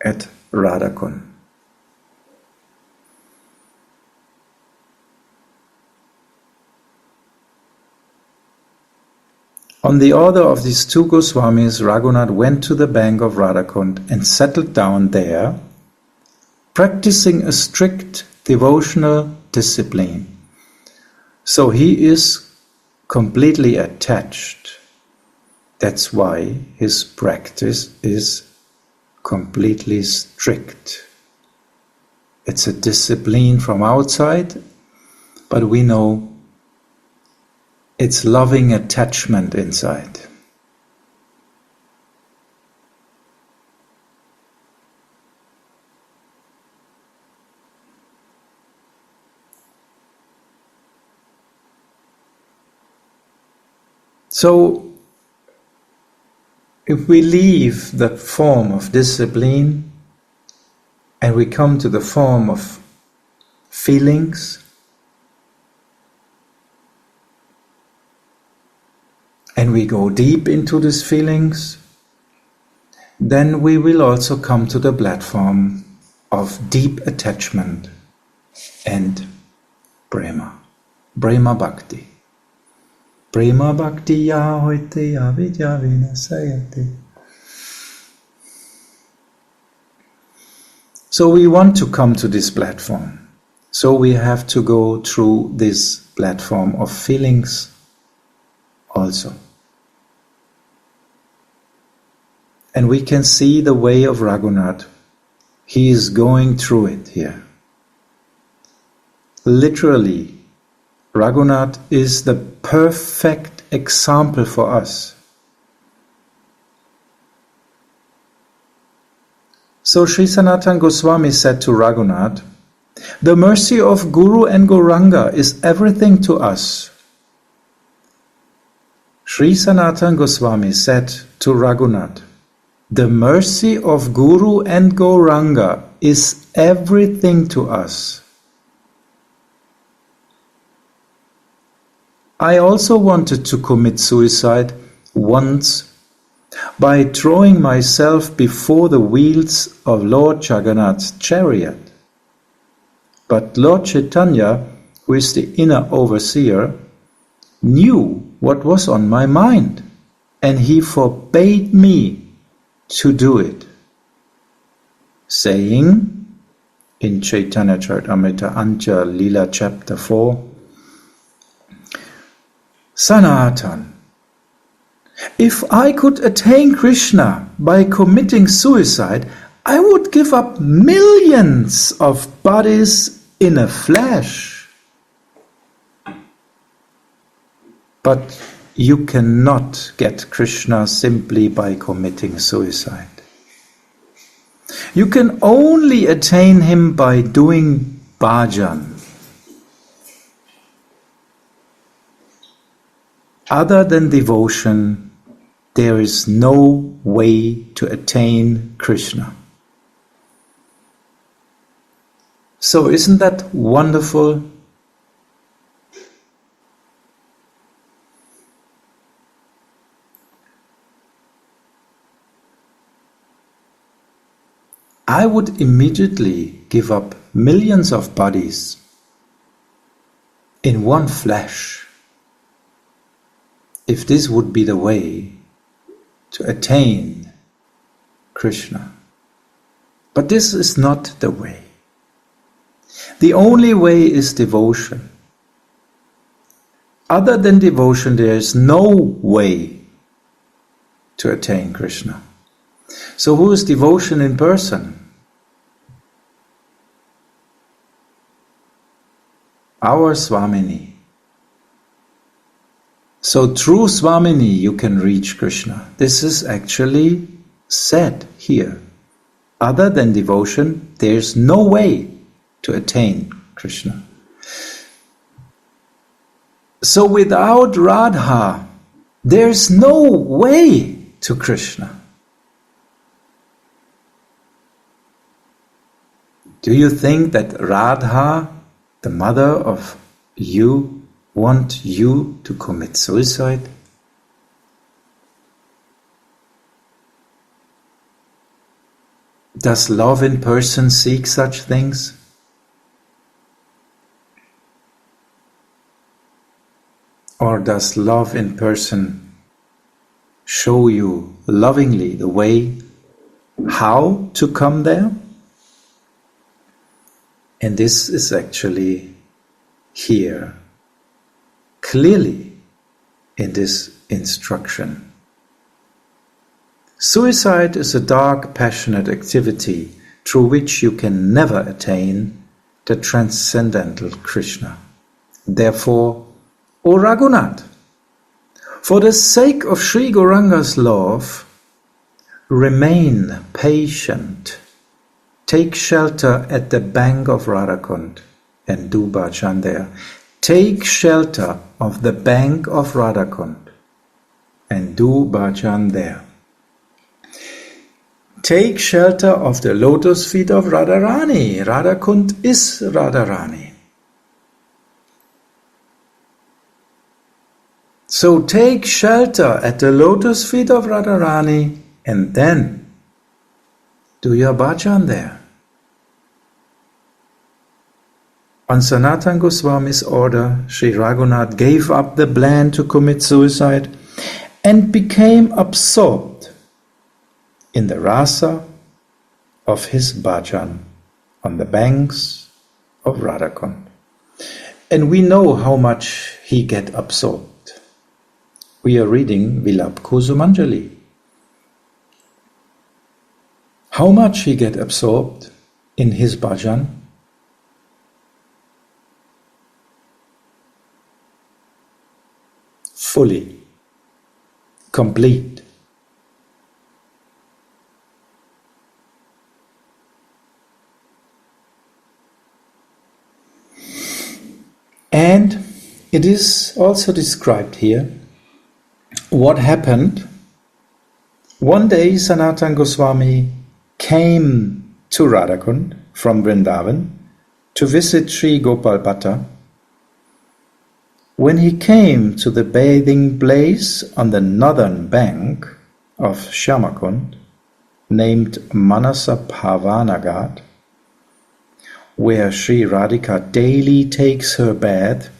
A: at Radhakund. On the order of these two Goswamis, Raghunath went to the bank of Radhakund and settled down there, practicing a strict devotional discipline. So he is completely attached. That's why his practice is completely strict. It's a discipline from outside, but we know it's loving attachment inside. So, if we leave the form of discipline and we come to the form of feelings, and we go deep into these feelings, then we will also come to the platform of deep attachment and prema bhakti. Prema bhakti ya hoite avidya vinasayate. So we want to come to this platform. So we have to go through this platform of feelings also. And we can see the way of Raghunath. He is going through it here. Literally, Raghunath is the perfect example for us. So Sri Sanatana Goswami said to Raghunath, the mercy of Guru and Gauranga is everything to us. Sri Sanatana Goswami said to Raghunath, the mercy of Guru and Gauranga is everything to us. I also wanted to commit suicide once by throwing myself before the wheels of Lord Jagannath's chariot. But Lord Chaitanya, who is the inner overseer, knew what was on my mind, and he forbade me to do it, saying in Chaitanya Charitamrita Antya Lila chapter 4, Sanatan, if I could attain Krishna by committing suicide, I would give up millions of bodies in a flash. But you cannot get Krishna simply by committing suicide. You can only attain him by doing bhajan. Other than devotion, there is no way to attain Krishna. So isn't that wonderful? I would immediately give up millions of bodies in one flesh if this would be the way to attain Krishna. But this is not the way. The only way is devotion. Other than devotion, there is no way to attain Krishna. So who is devotion in person? Our Swamini. So through Swamini you can reach Krishna. This is actually said here. Other than devotion, there is no way to attain Krishna. So without Radha, there is no way to Krishna. Do you think that Radha, the mother of you, want you to commit suicide? Does love in person seek such things? Or does love in person show you lovingly the way how to come there? And this is actually here, clearly in this instruction. Suicide is a dark, passionate activity through which you can never attain the transcendental Krishna. Therefore, O Raghunath, for the sake of Sri Gauranga's love, remain patient. Take shelter at the bank of Radhakund and do bhajan there. Take shelter of the bank of Radhakund and do bhajan there. Take shelter of the lotus feet of Radharani. Radhakund is Radharani. So take shelter at the lotus feet of Radharani and then do your bhajan there. On Sanatana Goswami's order, Sri Raghunath gave up the plan to commit suicide and became absorbed in the rasa of his bhajan on the banks of Radhakund. And we know how much he get absorbed. We are reading Vilapa Kusumanjali. How much he get absorbed in his bhajan? Fully, complete. And it is also described here what happened. One day Sanatana Goswami came to Radhakund from Vrindavan to visit Sri Gopal Bhatta. When he came to the bathing place on the northern bank of Shyamakund, named Manasa Bhavanagat, where Sri Radhika daily takes her bath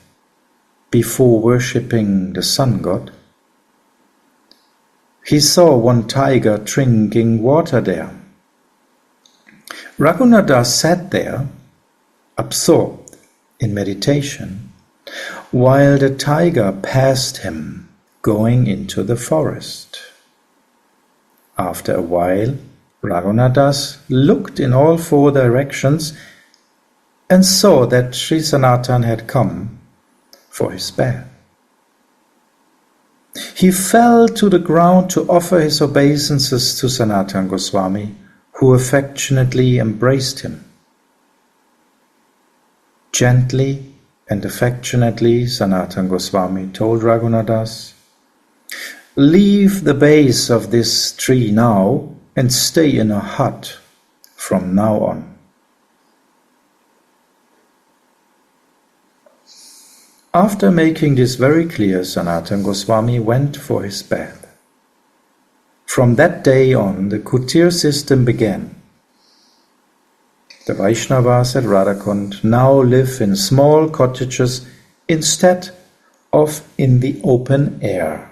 A: before worshipping the sun god, he saw one tiger drinking water there. Raghunath sat there, absorbed in meditation, while the tiger passed him, going into the forest. After a while, Raghunath looked in all four directions and saw that Sri Sanatana had come for his bath. He fell to the ground to offer his obeisances to Sanatana Goswami, who affectionately embraced him. Gently and affectionately, Sanatana Goswami told Raghunath, "Leave the base of this tree now and stay in a hut from now on." After making this very clear, Sanatana Goswami went for his bath. From that day on, the kutir system began. The Vaishnavas at Radhakund now live in small cottages instead of in the open air.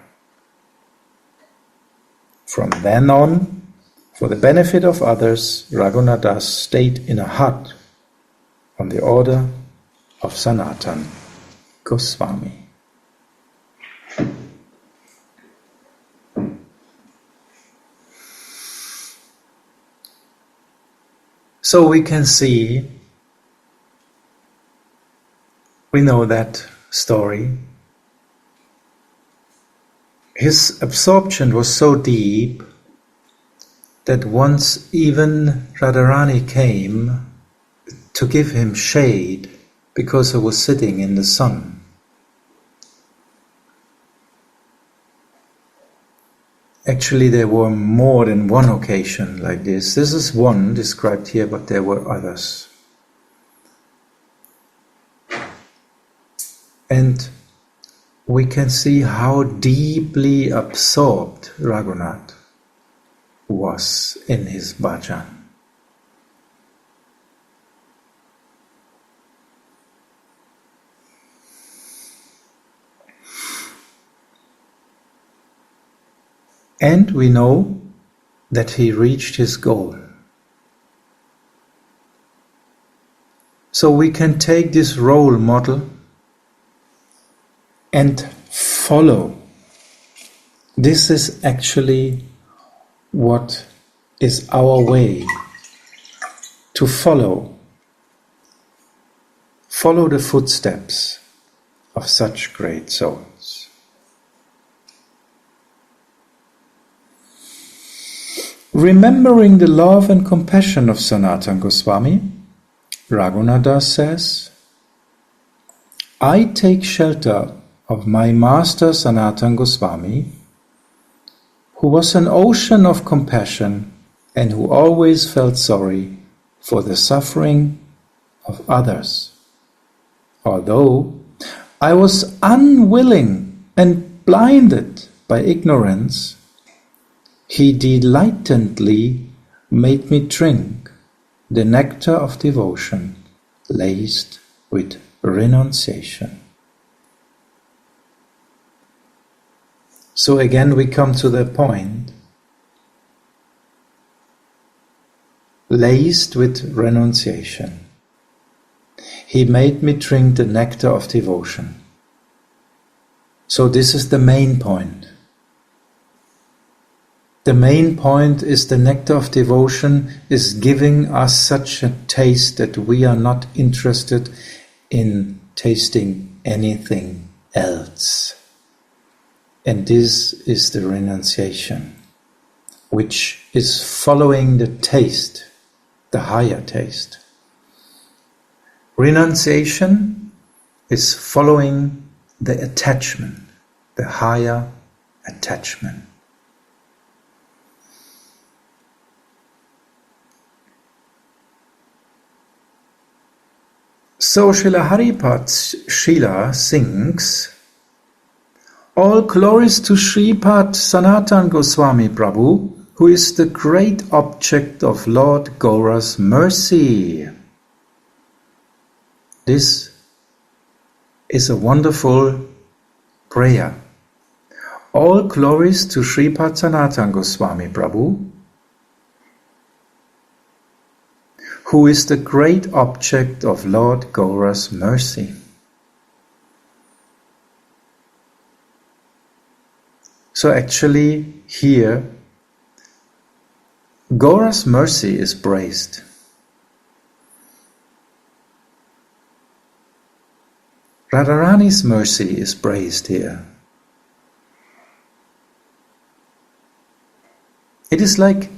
A: From then on, for the benefit of others, Raghunadas stayed in a hut on the order of Sanatana Goswami. So we can see, we know that story. His absorption was so deep that once even Radharani came to give him shade because he was sitting in the sun. Actually, there were more than one occasion like this. This is one described here, but there were others. And we can see how deeply absorbed Raghunath was in his bhajan. And we know that he reached his goal. So we can take this role model and follow. This is actually what is our way to follow. Follow the footsteps of such great souls. Remembering the love and compassion of Sanatana Goswami, Raghunadas says, I take shelter of my master Sanatana Goswami, who was an ocean of compassion and who always felt sorry for the suffering of others. Although I was unwilling and blinded by ignorance, he delightedly made me drink the nectar of devotion laced with renunciation. So again we come to the point, laced with renunciation. He made me drink the nectar of devotion. So this is the main point. The main point is the nectar of devotion is giving us such a taste that we are not interested in tasting anything else. And this is the renunciation, which is following the taste, the higher taste. Renunciation is following the attachment, the higher attachment. So Srila Haripat Srila sings, all glories to Sripad Sanatana Goswami Prabhu, who is the great object of Lord Gaura's mercy. This is a wonderful prayer. All glories to Sripad Sanatana Goswami Prabhu, who is the great object of Lord Gaura's mercy. So actually here, Gaura's mercy is praised. Radharani's mercy is praised here. It is like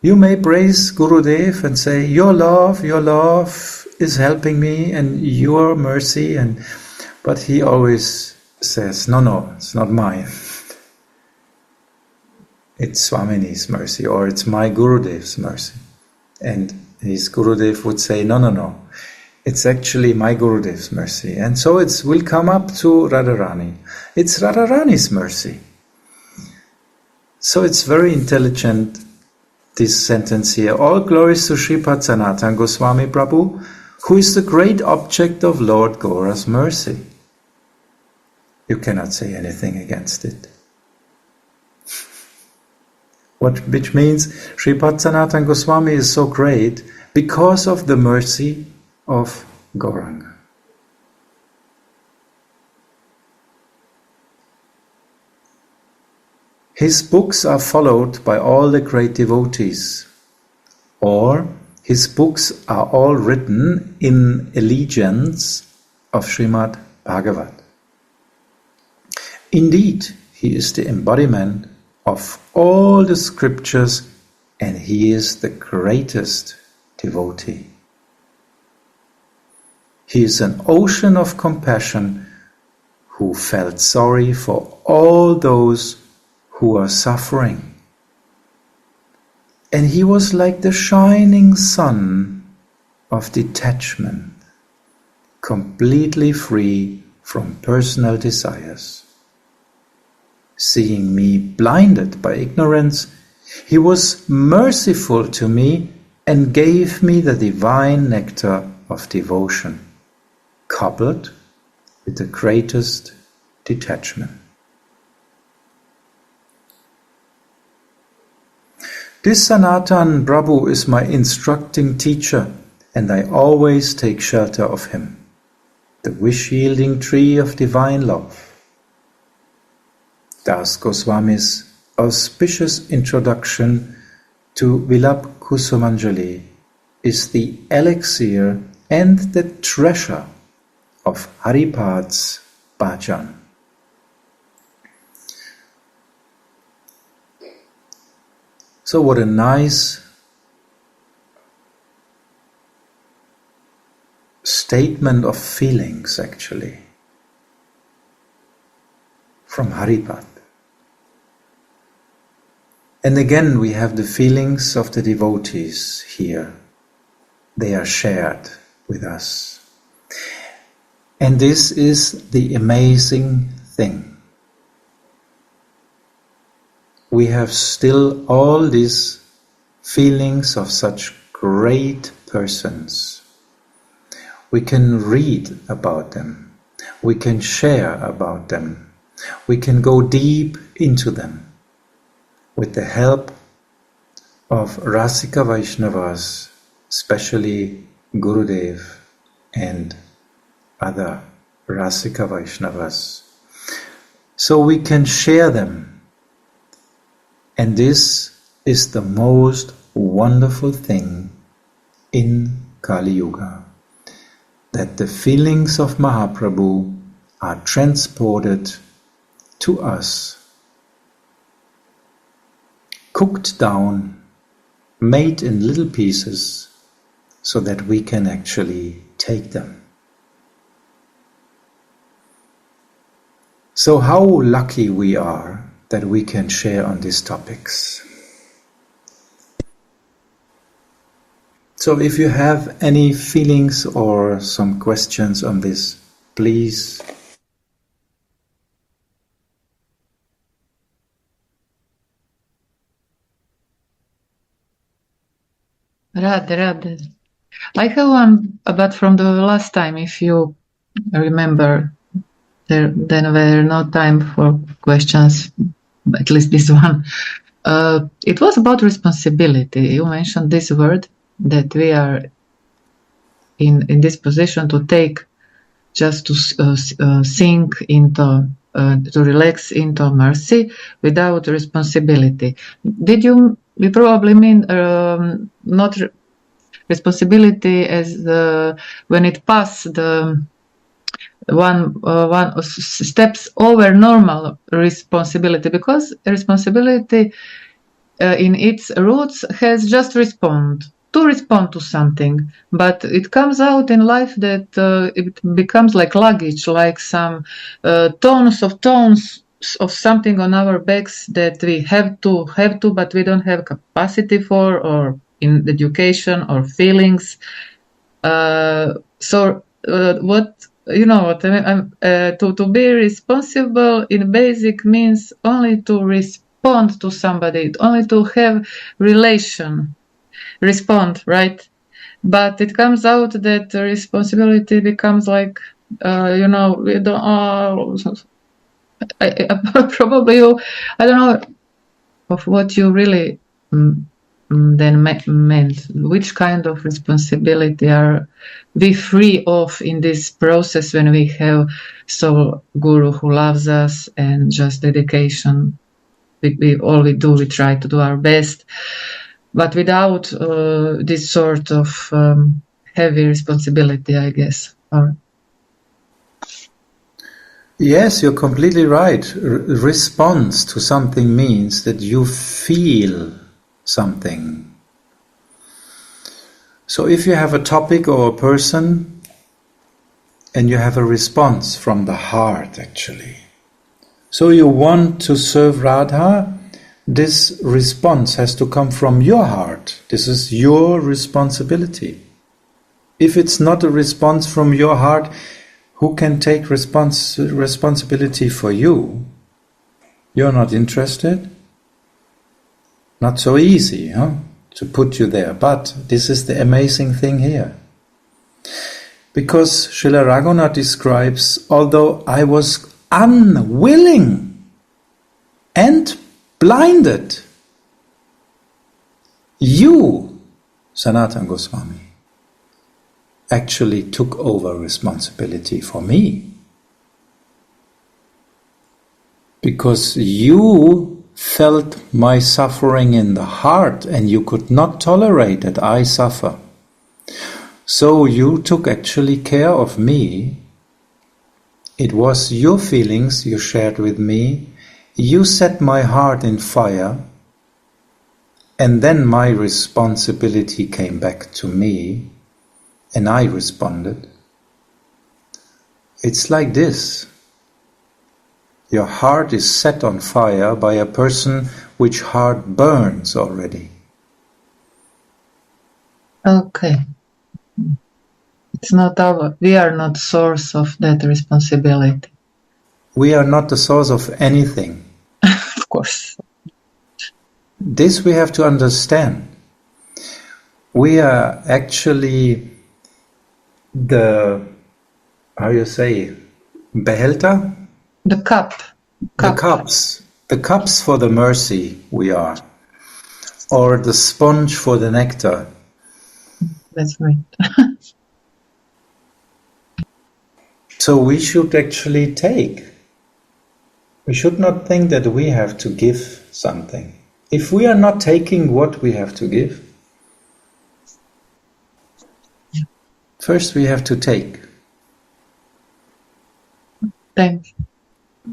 A: you may praise Gurudev and say, your love is helping me and your mercy, but he always says, no, it's not mine. It's Swamini's mercy, or it's my Gurudev's mercy. And his Gurudev would say, no, It's actually my Gurudev's mercy. And so it will come up to Radharani. It's Radharani's mercy. So it's very intelligent, this sentence here. All glories to Sripad Sanatana Goswami Prabhu, who is the great object of Lord Gaura's mercy. You cannot say anything against it. Which means Sripad Sanatana Goswami is so great because of the mercy of Gauranga. His books are followed by all the great devotees, or his books are all written in allegiance of Srimad Bhagavat. Indeed, he is the embodiment of all the scriptures, and he is the greatest devotee. He is an ocean of compassion who felt sorry for all those who are suffering. And he was like the shining sun of detachment, completely free from personal desires. Seeing me blinded by ignorance, he was merciful to me and gave me the divine nectar of devotion, coupled with the greatest detachment. This Sanatan Prabhu is my instructing teacher, and I always take shelter of him, the wish-yielding tree of divine love. Das Goswami's auspicious introduction to Vilapa Kusumanjali is the elixir and the treasure of Haripad's bhajan. So what a nice statement of feelings, actually, from Haripad. And again, we have the feelings of the devotees here. They are shared with us. And this is the amazing thing. We have still all these feelings of such great persons. We can read about them. We can share about them. We can go deep into them with the help of Rasika Vaishnavas, especially Gurudev and other Rasika Vaishnavas. So we can share them. And this is the most wonderful thing in Kali Yuga, that the feelings of Mahaprabhu are transported to us, cooked down, made in little pieces, so that we can actually take them. So how lucky we are that we can share on these topics. So if you have any feelings or some questions on this, please.
D: Radha. I have one, but from the last time, if you remember, then were no time for questions, at least this one. It was about responsibility. You mentioned this word, that we are in this position to take, just to sink into, to relax into mercy without responsibility. Did you probably mean not responsibility as when it passes the one steps over normal responsibility, because responsibility in its roots has just respond to something, but it comes out in life that it becomes like luggage, like some tons of something on our backs that we have to, but we don't have capacity for, or in education or feelings. So what you know what I mean? To be responsible in basic means only to respond to somebody, only to have respond, right? But it comes out that the responsibility becomes like we don't. Probably I don't know of what you really then meant. Which kind of responsibility are we free of in this process when we have guru who loves us and just dedication? We try to do our best, but without this sort of heavy responsibility, I guess.
A: Yes, you're completely right. Response to something means that you feel something. So if you have a topic or a person and you have a response from the heart, actually. So you want to serve Radha, this response has to come from your heart. This is your responsibility. If it's not a response from your heart, who can take responsibility for you? You're not interested? Not so easy, to put you there. But this is the amazing thing here. Because Srila Raghunath describes, although I was unwilling and blinded, you, Sanatana Goswami, actually took over responsibility for me. Because you felt my suffering in the heart and you could not tolerate that I suffer. So you took actually care of me. It was your feelings you shared with me. You set my heart in fire. And then my responsibility came back to me. And I responded. It's like this. Your heart is set on fire by a person which heart burns already.
D: Okay. It's not we are not source of that responsibility.
A: We are not the source of anything.
D: Of course.
A: This we have to understand. We are actually the, Behälter?
D: The cup.
A: The cups for the mercy we are. Or the sponge for the nectar.
D: That's right.
A: So we should actually take. We should not think that we have to give something. If we are not taking what we have to give, first we have to take.
D: Thanks.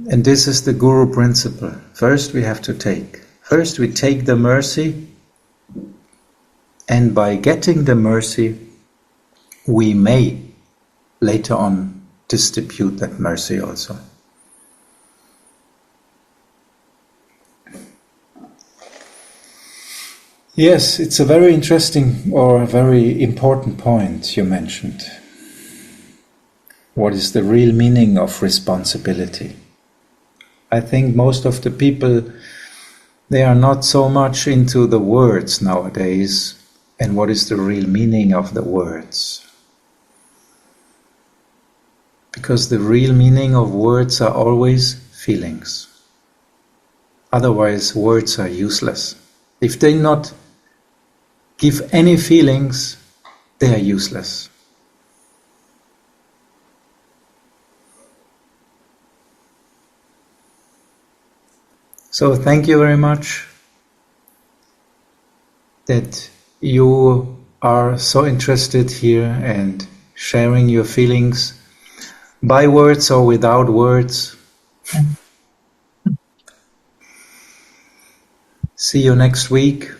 A: And this is the Guru principle. First we have to take. First we take the mercy, and by getting the mercy, we may later on distribute that mercy also. Yes, it's a very interesting or a very important point you mentioned. What is the real meaning of responsibility? I think most of the people, they are not so much into the words nowadays and what is the real meaning of the words. Because the real meaning of words are always feelings. Otherwise, words are useless. If they not give any feelings, they are useless. So thank you very much that you are so interested here and sharing your feelings by words or without words. See you next week.